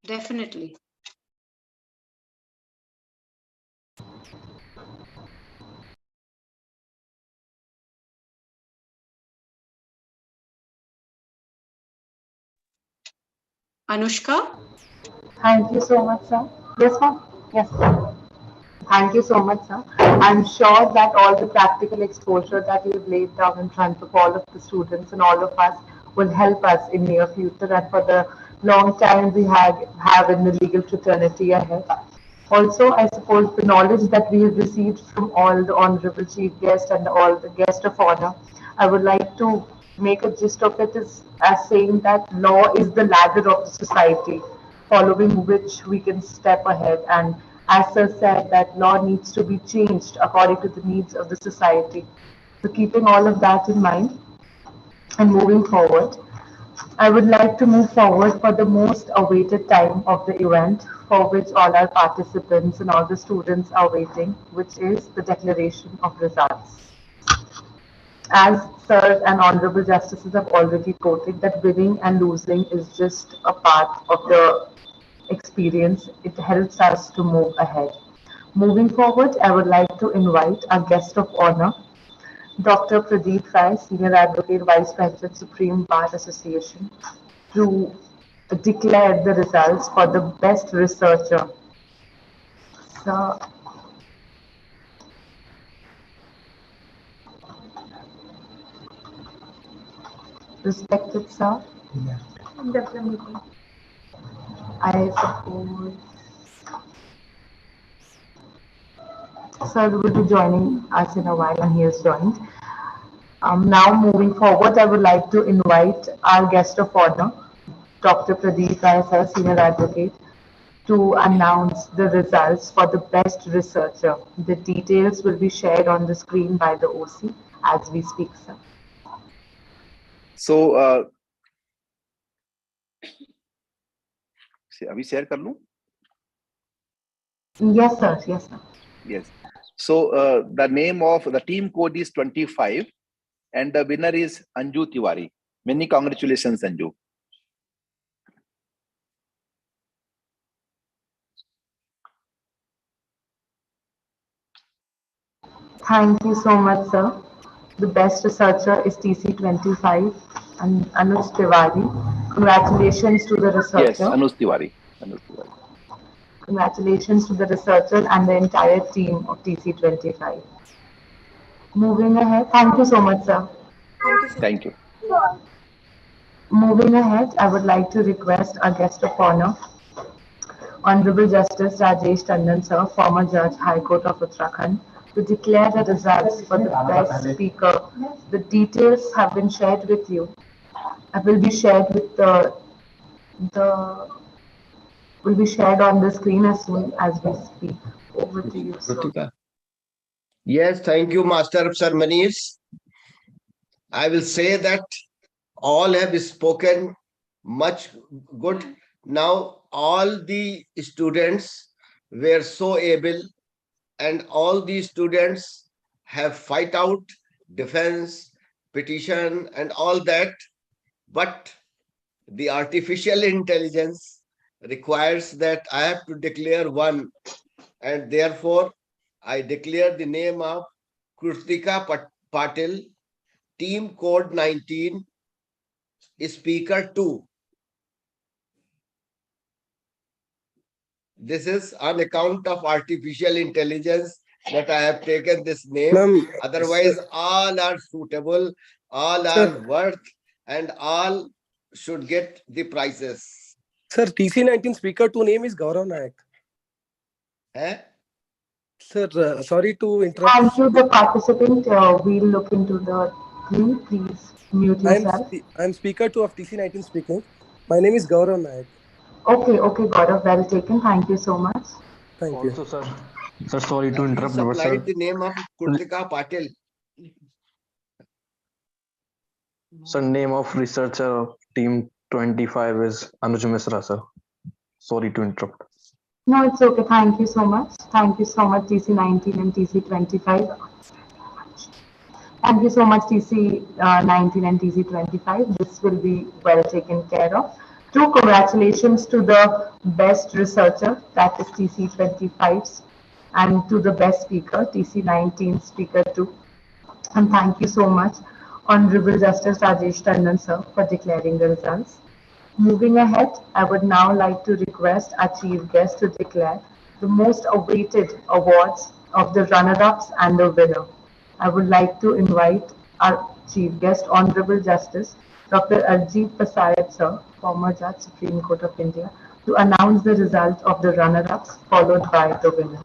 Definitely. Anushka? Thank you so much, sir. Yes, ma'am. Yes. Thank you so much, sir. I'm sure that all the practical exposure that you've laid down in front of all of the students and all of us will help us in near future and for the long time we have in the legal fraternity ahead. Also, I suppose the knowledge that we have received from all the honorable chief guests and all the guests of honor, I would like to make a gist of it as saying that law is the ladder of the society, following which we can step ahead. And as sir said, that law needs to be changed according to the needs of the society. So keeping all of that in mind and moving forward, I would like to move forward for the most awaited time of the event, for which all our participants and all the students are waiting, which is the declaration of results. As Sir and Honorable Justices have already quoted, that winning and losing is just a part of the experience. It helps us to move ahead. Moving forward, I would like to invite our guest of honor, Dr. Pradeep Rai, Senior Advocate, Vice President, Supreme Bar Association, to declare the results for the best researcher. Sir, respected sir, Definitely. I suppose sir will be joining us in a while, and he has joined. Now moving forward, I would like to invite our guest of honor, Dr. Pradeep Rai, sir, Senior Advocate, to announce the results for the best researcher. The details will be shared on the screen by the OC as we speak, sir. So, अभी share कर लूं? Yes, sir. Yes, sir. Yes. So the name of the team code is 25, and the winner is Anju Tiwari. Many congratulations, Anju. Thank you so much, sir. The best researcher is TC25 and Anuj Tiwari. Congratulations to the Yes, researcher. Anuj Tiwari. Anuj Tiwari. Congratulations to the researcher and the entire team of TC25. Moving ahead, thank you so much, sir. Thank you so much. Thank you. Moving ahead, I would like to request our guest of honor, Honorable Justice Rajesh Tandon, sir, former Judge, High Court of Uttarakhand, to declare the results for the best speaker. The details have been shared with you. I will be shared with the will be shared on the screen as soon as we speak. Over to you, sir. Yes, thank you, Master of Ceremonies. I will say that all have spoken much good. Now, all the students were so able, and all the students have fight out, defense, petition, and all that. But the artificial intelligence requires that I have to declare one, and therefore I declare the name of Kritika Patil, team code 19, speaker 2. This is on account of artificial intelligence that I have taken this name. Otherwise, all are suitable, all are worth, and all should get the prizes. Sir, TC19 speaker 2 name is Gaurav Nayak. Eh? Sir, sorry to interrupt. Thank you, the participant. We'll look into the thing. Please mute yourself. I'm speaker 2 of TC19 speaking. My name is Gaurav Nayak. Okay, Gaurav, well taken. Thank you so much. Thank you. Also, sir, sorry to interrupt, He but sir, supplied the name of Kritika Patil. sir, name of researcher of team 25 is Anuj Misra, sir. Sorry to interrupt. No, it's okay. Thank you so much. Thank you so much, TC19 and TC25. Thank you so much, TC19 and TC25. This will be well taken care of. Two congratulations to the best researcher, that is TC25, and to the best speaker, TC19 speaker 2. And thank you so much, Honorable Justice Rajesh Tandon, sir, for declaring the results. Moving ahead, I would now like to request our chief guest to declare the most awaited awards of the runner-ups and the winner. I would like to invite our chief guest, Honorable Justice Dr. Arjit Pasayat, sir, former Judge, Supreme Court of India, to announce the result of the runner-ups followed by the winners.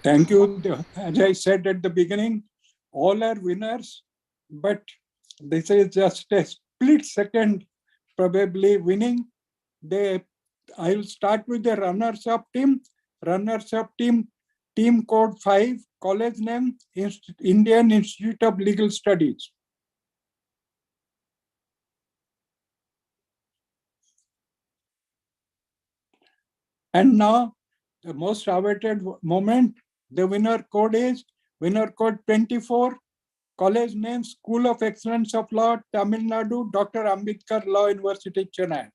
Thank you. As I said at the beginning, all are winners, but this is just a split second probably winning. I will start with the runners-up team. Runners-up team, team code 5, college name, Indian Institute of Legal Studies. And now, the most awaited moment, the winner code is winner code 24, College name, School of Excellence of Law, Tamil Nadu, Dr. Ambedkar Law University, Chennai.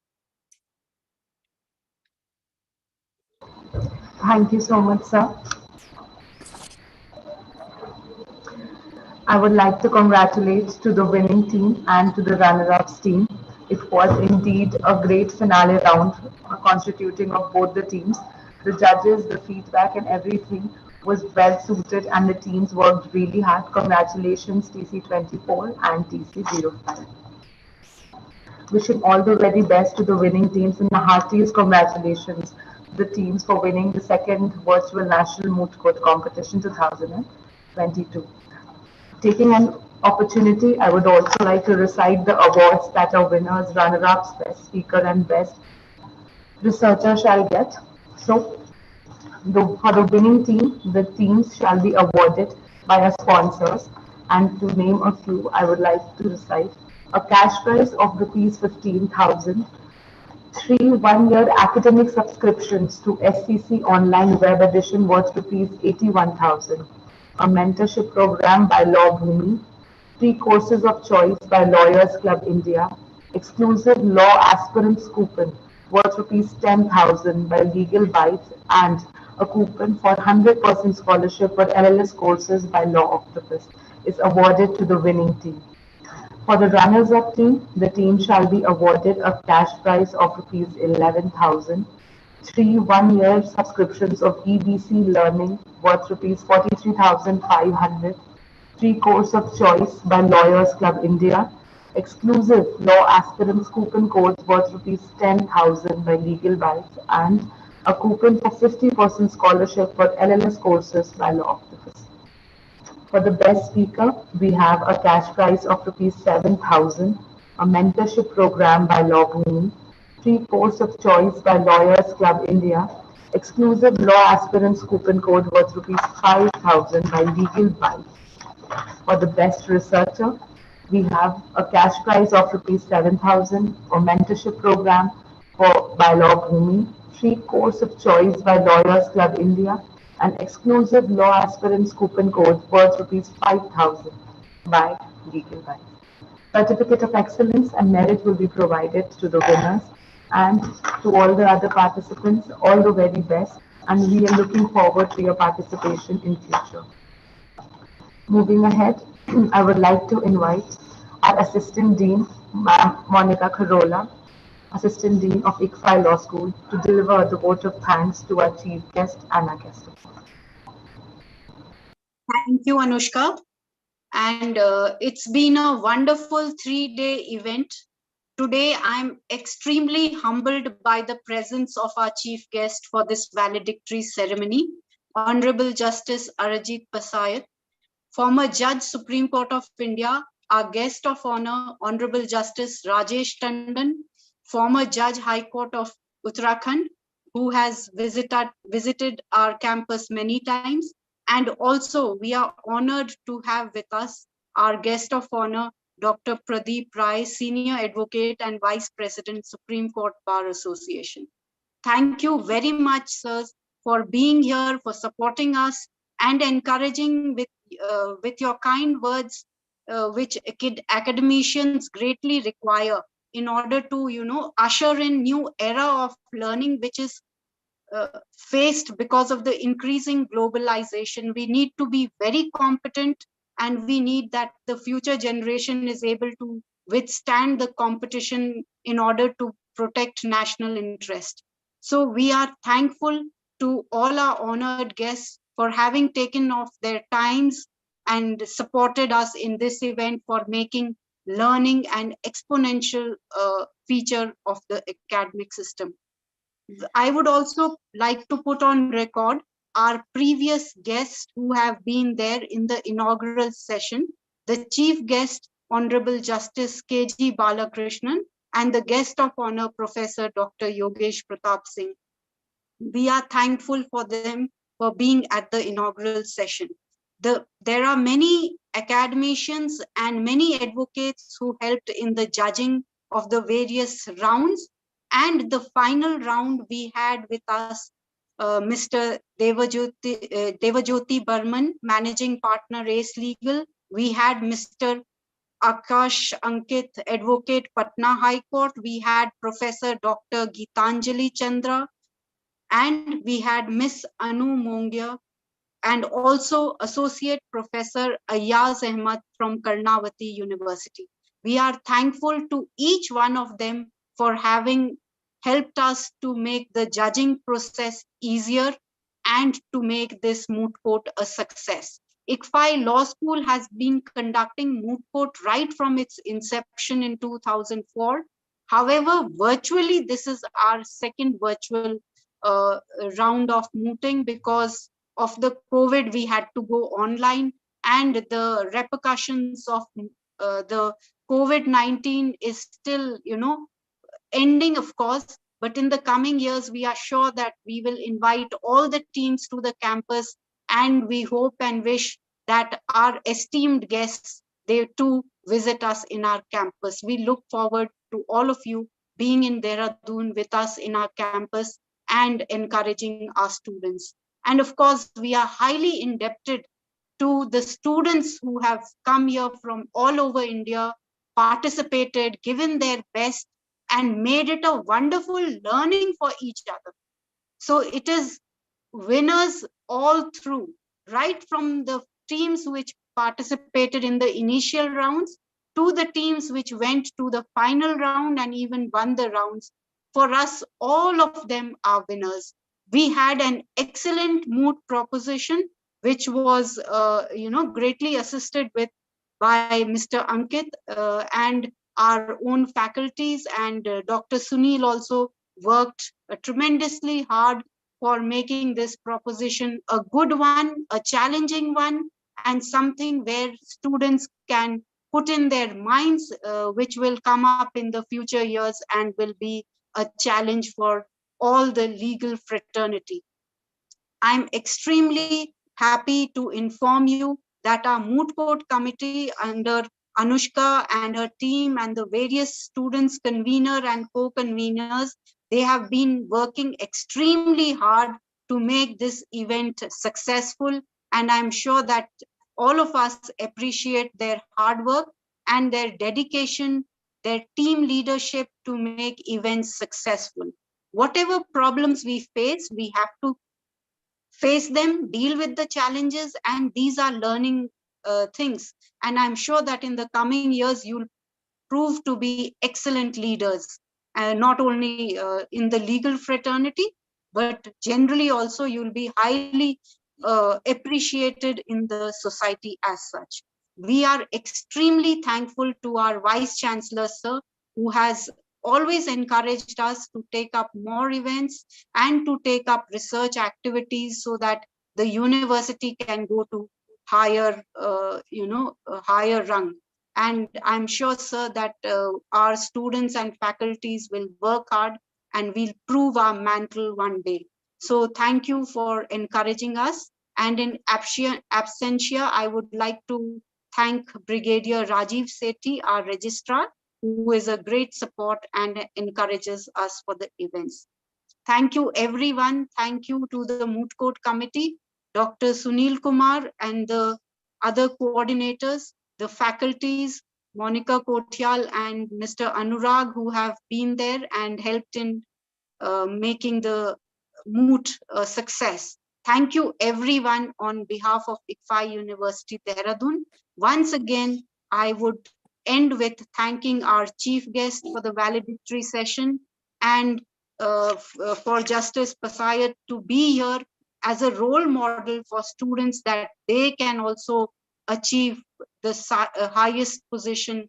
Thank you so much, sir. I would like to congratulate to the winning team and to the runner-ups team. It was indeed a great finale round constituting of both the teams. The judges, the feedback and everything was well suited and the teams worked really hard. Congratulations TC24 and TC05. Wishing all the very best to the winning teams and the heartiest congratulations to the teams for winning the second Virtual National Moot Court Competition 2022. Taking an opportunity, I would also like to recite the awards that our winners, runner-ups, best speaker and best researcher shall get. So, for the winning team, the teams shall be awarded by our sponsors. And to name a few, I would like to recite a cash prize of rupees 15,000, 3 one-year academic subscriptions to SCC Online Web Edition worth rupees 81,000, a mentorship program by Law Bhumi, 3 courses of choice by Lawyers Club India, exclusive law aspirants coupon worth rupees 10,000 by Legal Bites, and a coupon for 100% scholarship for LLS courses by Law Octopus is awarded to the winning team. For the runners-up team, the team shall be awarded a cash prize of rupees 11,000, 3 one-year subscriptions of EBC Learning worth rupees 43,500, 3 course of choice by Lawyers Club India, exclusive law aspirants coupon codes worth rupees 10,000 by Legal Bites, and a coupon for 50% scholarship for LLS courses by Law Octopus. For the best speaker, we have a cash prize of rupees 7,000, a mentorship program by Law Bhumi, 3 course of choice by Lawyers Club India, exclusive law aspirants coupon code worth rupees 5,000 by Legal Bites. For the best researcher, we have a cash prize of rupees 7,000, a mentorship program by Law Bhumi, 3 course of choice by Lawyers Club India, an exclusive law aspirants coupon code worth rupees 5,000 by Legal Bites. Certificate of excellence and merit will be provided to the winners, and to all the other participants, all the very best, and we are looking forward to your participation in future. Moving ahead, I would like to invite our Assistant Dean, Ma'am Monica Carola, Assistant Dean of ICFAI Law School, to deliver the vote of thanks to our chief guest and our guest. Thank you, Anushka. And it's been a wonderful 3-day event. Today, I'm extremely humbled by the presence of our chief guest for this valedictory ceremony, Honorable Justice Arajit Pasayat, former Judge, Supreme Court of India, our guest of honor, Honorable Justice Rajesh Tandon, former Judge, High Court of Uttarakhand, who has visited our campus many times. And also, we are honored to have with us our guest of honor, Dr. Pradeep Rai, Senior Advocate and Vice President, Supreme Court Bar Association. Thank you very much, sirs, for being here, for supporting us and encouraging with your kind words, which academicians greatly require in order to, usher in new era of learning, which is faced because of the increasing globalization. We need to be very competent, and we need that the future generation is able to withstand the competition in order to protect national interest. So we are thankful to all our honored guests for having taken off their times and supported us in this event for making learning an exponential feature of the academic system. I would also like to put on record our previous guests who have been there in the inaugural session, the chief guest, Honorable Justice K.G. Balakrishnan, and the guest of honor, Professor Dr. Yogesh Pratap Singh. We are thankful for them for being at the inaugural session. There are many academicians and many advocates who helped in the judging of the various rounds. And the final round we had with us, Mr. Devajyoti Burman, Managing Partner, Ace Legal, We had Mr. Akash Ankit, Advocate, Patna High Court. We had Professor Dr. Geetanjali Chandra, and we had Miss Anu Mongia, and also Associate Professor Ayaz Ahmad from Karnavati University. We are thankful to each one of them for having helped us to make the judging process easier and to make this moot court a success. ICFAI Law School has been conducting moot court right from its inception in 2004. However, virtually, this is our second virtual uh, round of mooting because of the COVID, we had to go online, and the repercussions of the COVID-19 is still, ending, of course. But in the coming years, we are sure that we will invite all the teams to the campus, and we hope and wish that our esteemed guests, they too visit us in our campus. We look forward to all of you being in Dehradun with us in our campus and encouraging our students. And of course, we are highly indebted to the students who have come here from all over India, participated, given their best, and made it a wonderful learning for each other. So it is winners all through, right from the teams which participated in the initial rounds to the teams which went to the final round and even won the rounds. For us, all of them are winners. We had an excellent moot proposition, which was, greatly assisted with by Mr. Ankit and our own faculties, and Dr. Sunil also worked tremendously hard for making this proposition a good one, a challenging one, and something where students can put in their minds, which will come up in the future years and will be a challenge for all the legal fraternity. I'm extremely happy to inform you that our moot court committee under Anushka and her team and the various students, convener and co-conveners, they have been working extremely hard to make this event successful. And I'm sure that all of us appreciate their hard work and their dedication, their team leadership to make events successful. Whatever problems we face, we have to face them, deal with the challenges, and these are learning things. And I'm sure that in the coming years, you'll prove to be excellent leaders, not only in the legal fraternity, but generally also you'll be highly appreciated in the society as such. We are extremely thankful to our Vice Chancellor, sir, who has always encouraged us to take up more events and to take up research activities so that the university can go to higher, a higher rung. And I'm sure, sir, that our students and faculties will work hard and we'll prove our mantle one day. So thank you for encouraging us. And in absentia, I would like to thank Brigadier Rajiv Sethi, our registrar, who is a great support and encourages us for the events. Thank you, everyone. Thank you to the Moot Court Committee, Dr. Sunil Kumar and the other coordinators, the faculties, Monica Kotyal and Mr. Anurag, who have been there and helped in making the moot a success. Thank you, everyone, on behalf of ICFAI University, Dehradun. Once again, I would end with thanking our chief guest for the valedictory session and for Justice Pasayat to be here as a role model for students that they can also achieve the highest position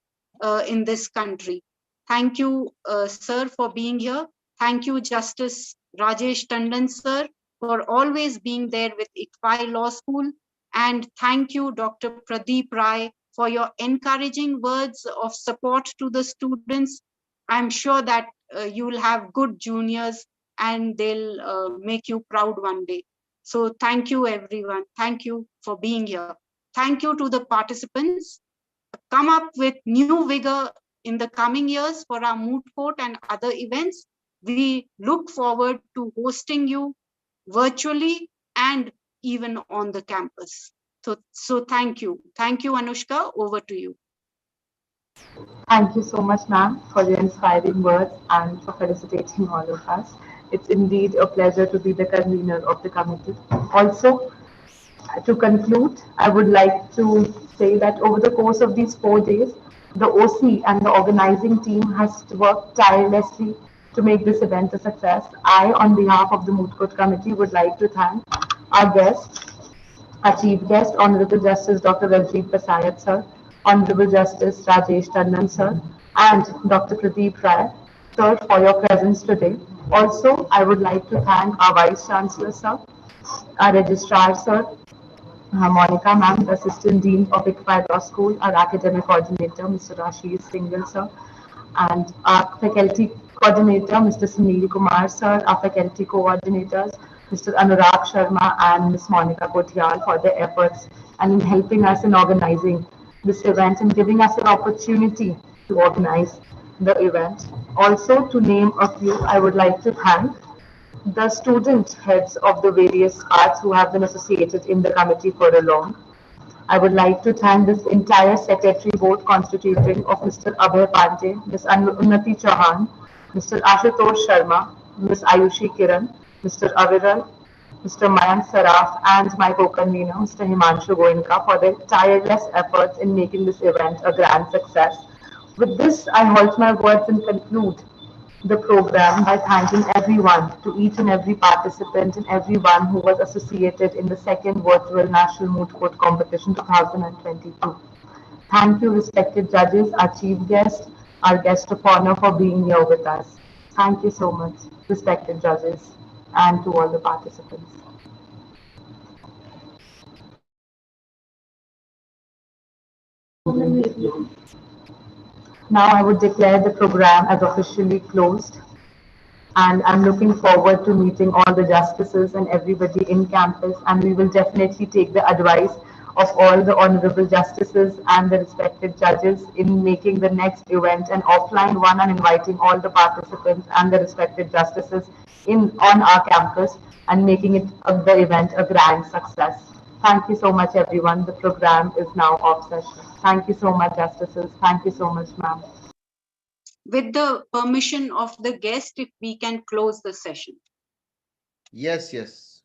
in this country. Thank you, sir, for being here. Thank you, Justice Rajesh Tandon, sir, for always being there with ICFAI Law School. And thank you, Dr. Pradeep Rai, for your encouraging words of support to the students. I'm sure that you will have good juniors and they'll make you proud one day. So thank you, everyone. Thank you for being here. Thank you to the participants. Come up with new vigor in the coming years for our moot court and other events. We look forward to hosting you virtually and even on the campus. So thank you. Thank you, Anushka. Over to you. Thank you so much, ma'am, for your inspiring words and for felicitating all of us. It's indeed a pleasure to be the convener of the committee. Also, to conclude, I would like to say that over the course of these 4 days, the OC and the organizing team has worked tirelessly to make this event a success. I, on behalf of the Moot Court Committee, would like to thank our guests, our Chief Guest, Honorable Justice Dr. Ajit Pasayat Sir, Honorable Justice Rajesh Tandon Sir, and Dr. Pradeep Rai Sir for your presence today. Also, I would like to thank our Vice Chancellor Sir, our Registrar Sir, Monica Ma'am, the Assistant Dean of ICFAI Law School, our Academic Coordinator, Mr. Ashish Singhal Sir, and our Faculty Coordinator, Mr. Sunil Kumar Sir, our Faculty Coordinators, Mr. Anurag Sharma and Ms. Monica Kotial for their efforts and in helping us in organizing this event and giving us an opportunity to organize the event. Also, to name a few, I would like to thank the student heads of the various parts who have been associated in the committee for a long. I would like to thank this entire secretary board constituting of Mr. Abhay Pandey, Ms. Unnati Chauhan, Mr. Ashutosh Sharma, Ms. Ayushi Kiran, Mr. Aviral, Mr. Mayank Saraf, and my co-convener, Mr. Himanshu Goenka, for their tireless efforts in making this event a grand success. With this, I halt my words and conclude the program by thanking everyone, to each and every participant and everyone who was associated in the second virtual National Moot Court Competition 2022. Thank you, respected judges, our chief guest, our guest of honor for being here with us. Thank you so much, respected judges, and to all the participants. Now I would declare the program as officially closed, and I'm looking forward to meeting all the justices and everybody in campus, and we will definitely take the advice of all the honorable justices and the respected judges in making the next event an offline one and inviting all the participants and the respected justices on our campus and making it the event a grand success. Thank you so much, everyone. The program is now off session. Thank you so much, justices. Thank you so much, ma'am. With the permission of the guest, if we can close the session. Yes, yes.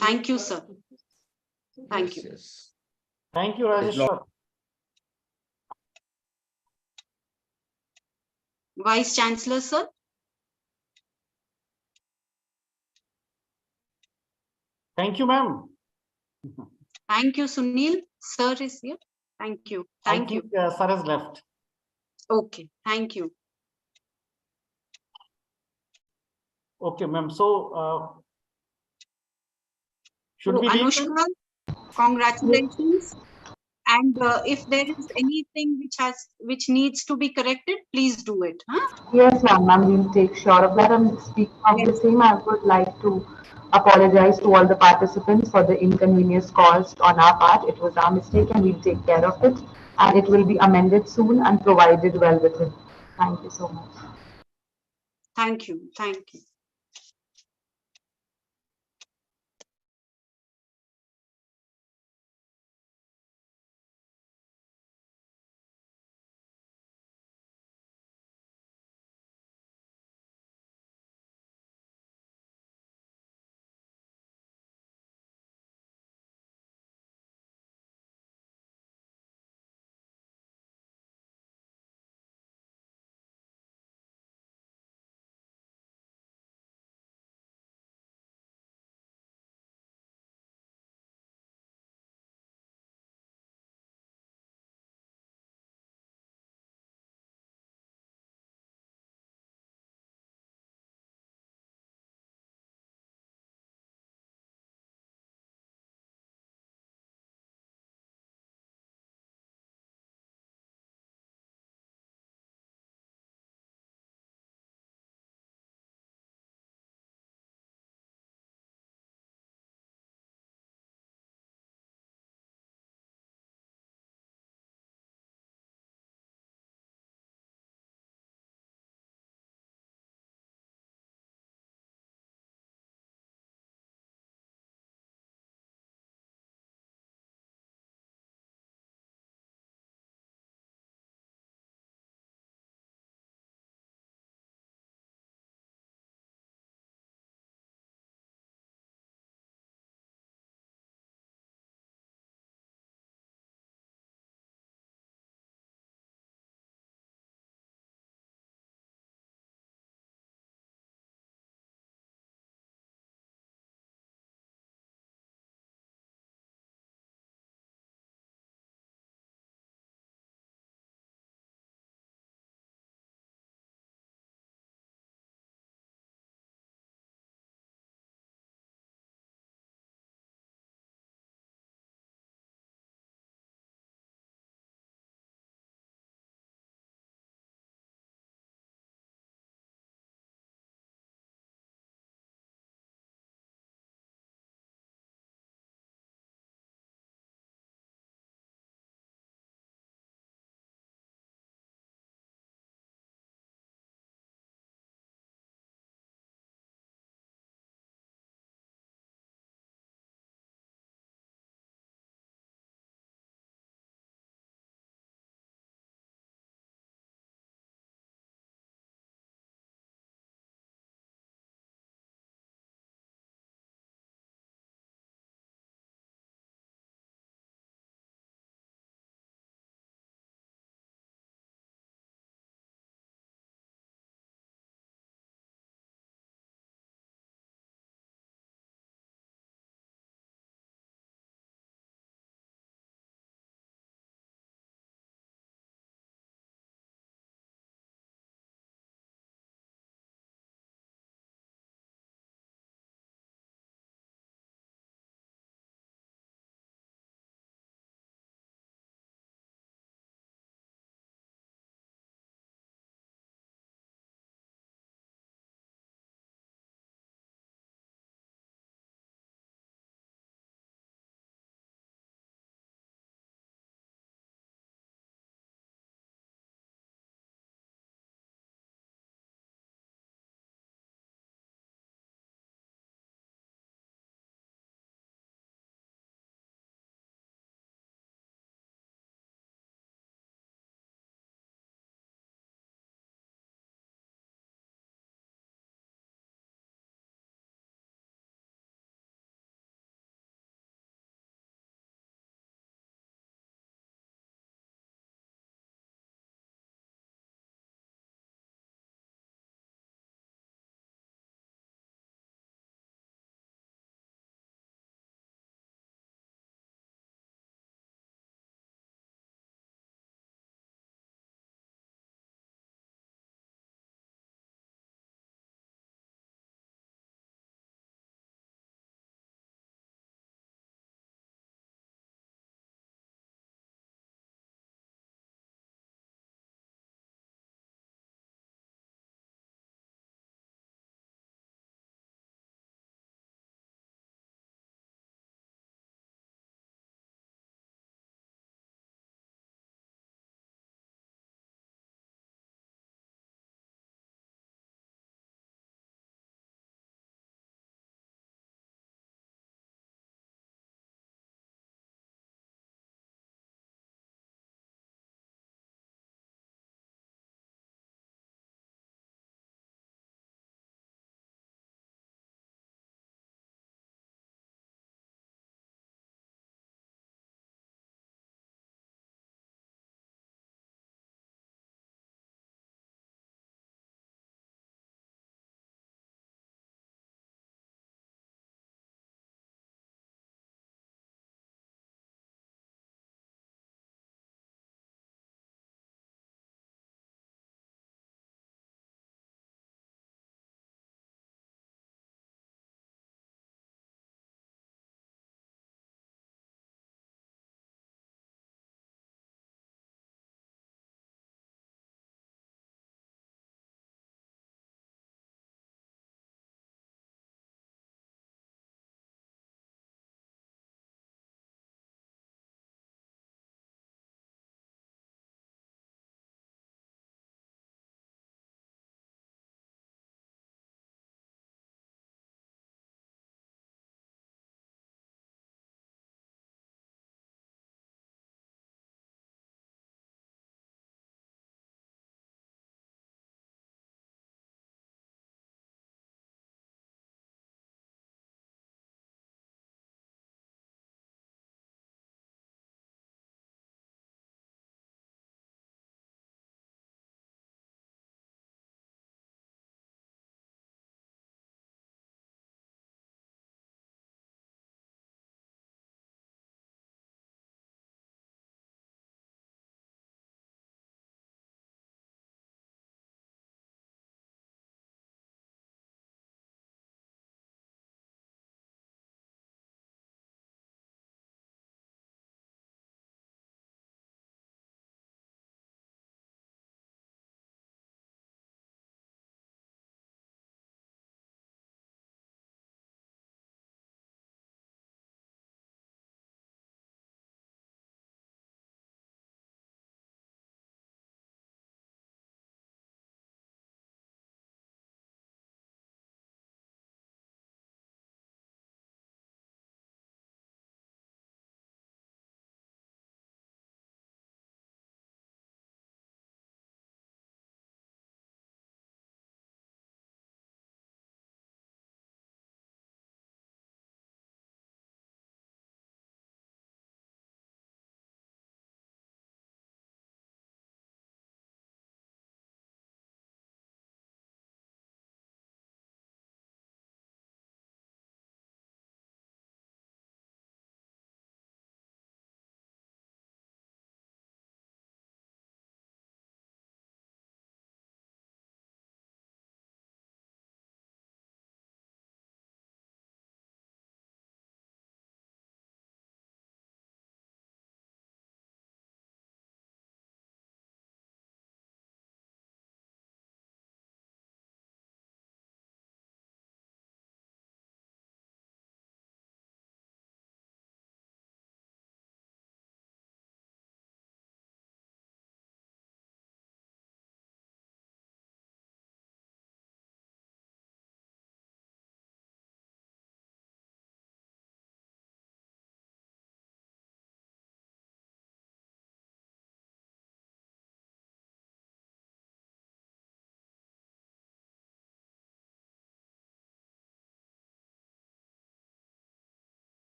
Thank you, sir. Thank you. Yes. Thank you, Rajesh. Vice Chancellor, sir. Thank you, ma'am. Thank you, Sunil. Sir is here. Thank you. Thank you. Sir has left. Okay. Thank you. Okay, ma'am. So, should we leave? Anushka, congratulations. And if there is anything which needs to be corrected, please do it. Huh? Yes, ma'am. We'll take sure of that. And speaking of the same, I would like to apologize to all the participants for the inconvenience caused on our part. It was our mistake, and we'll take care of it. And it will be amended soon and provided well within. Thank you so much. Thank you. Thank you.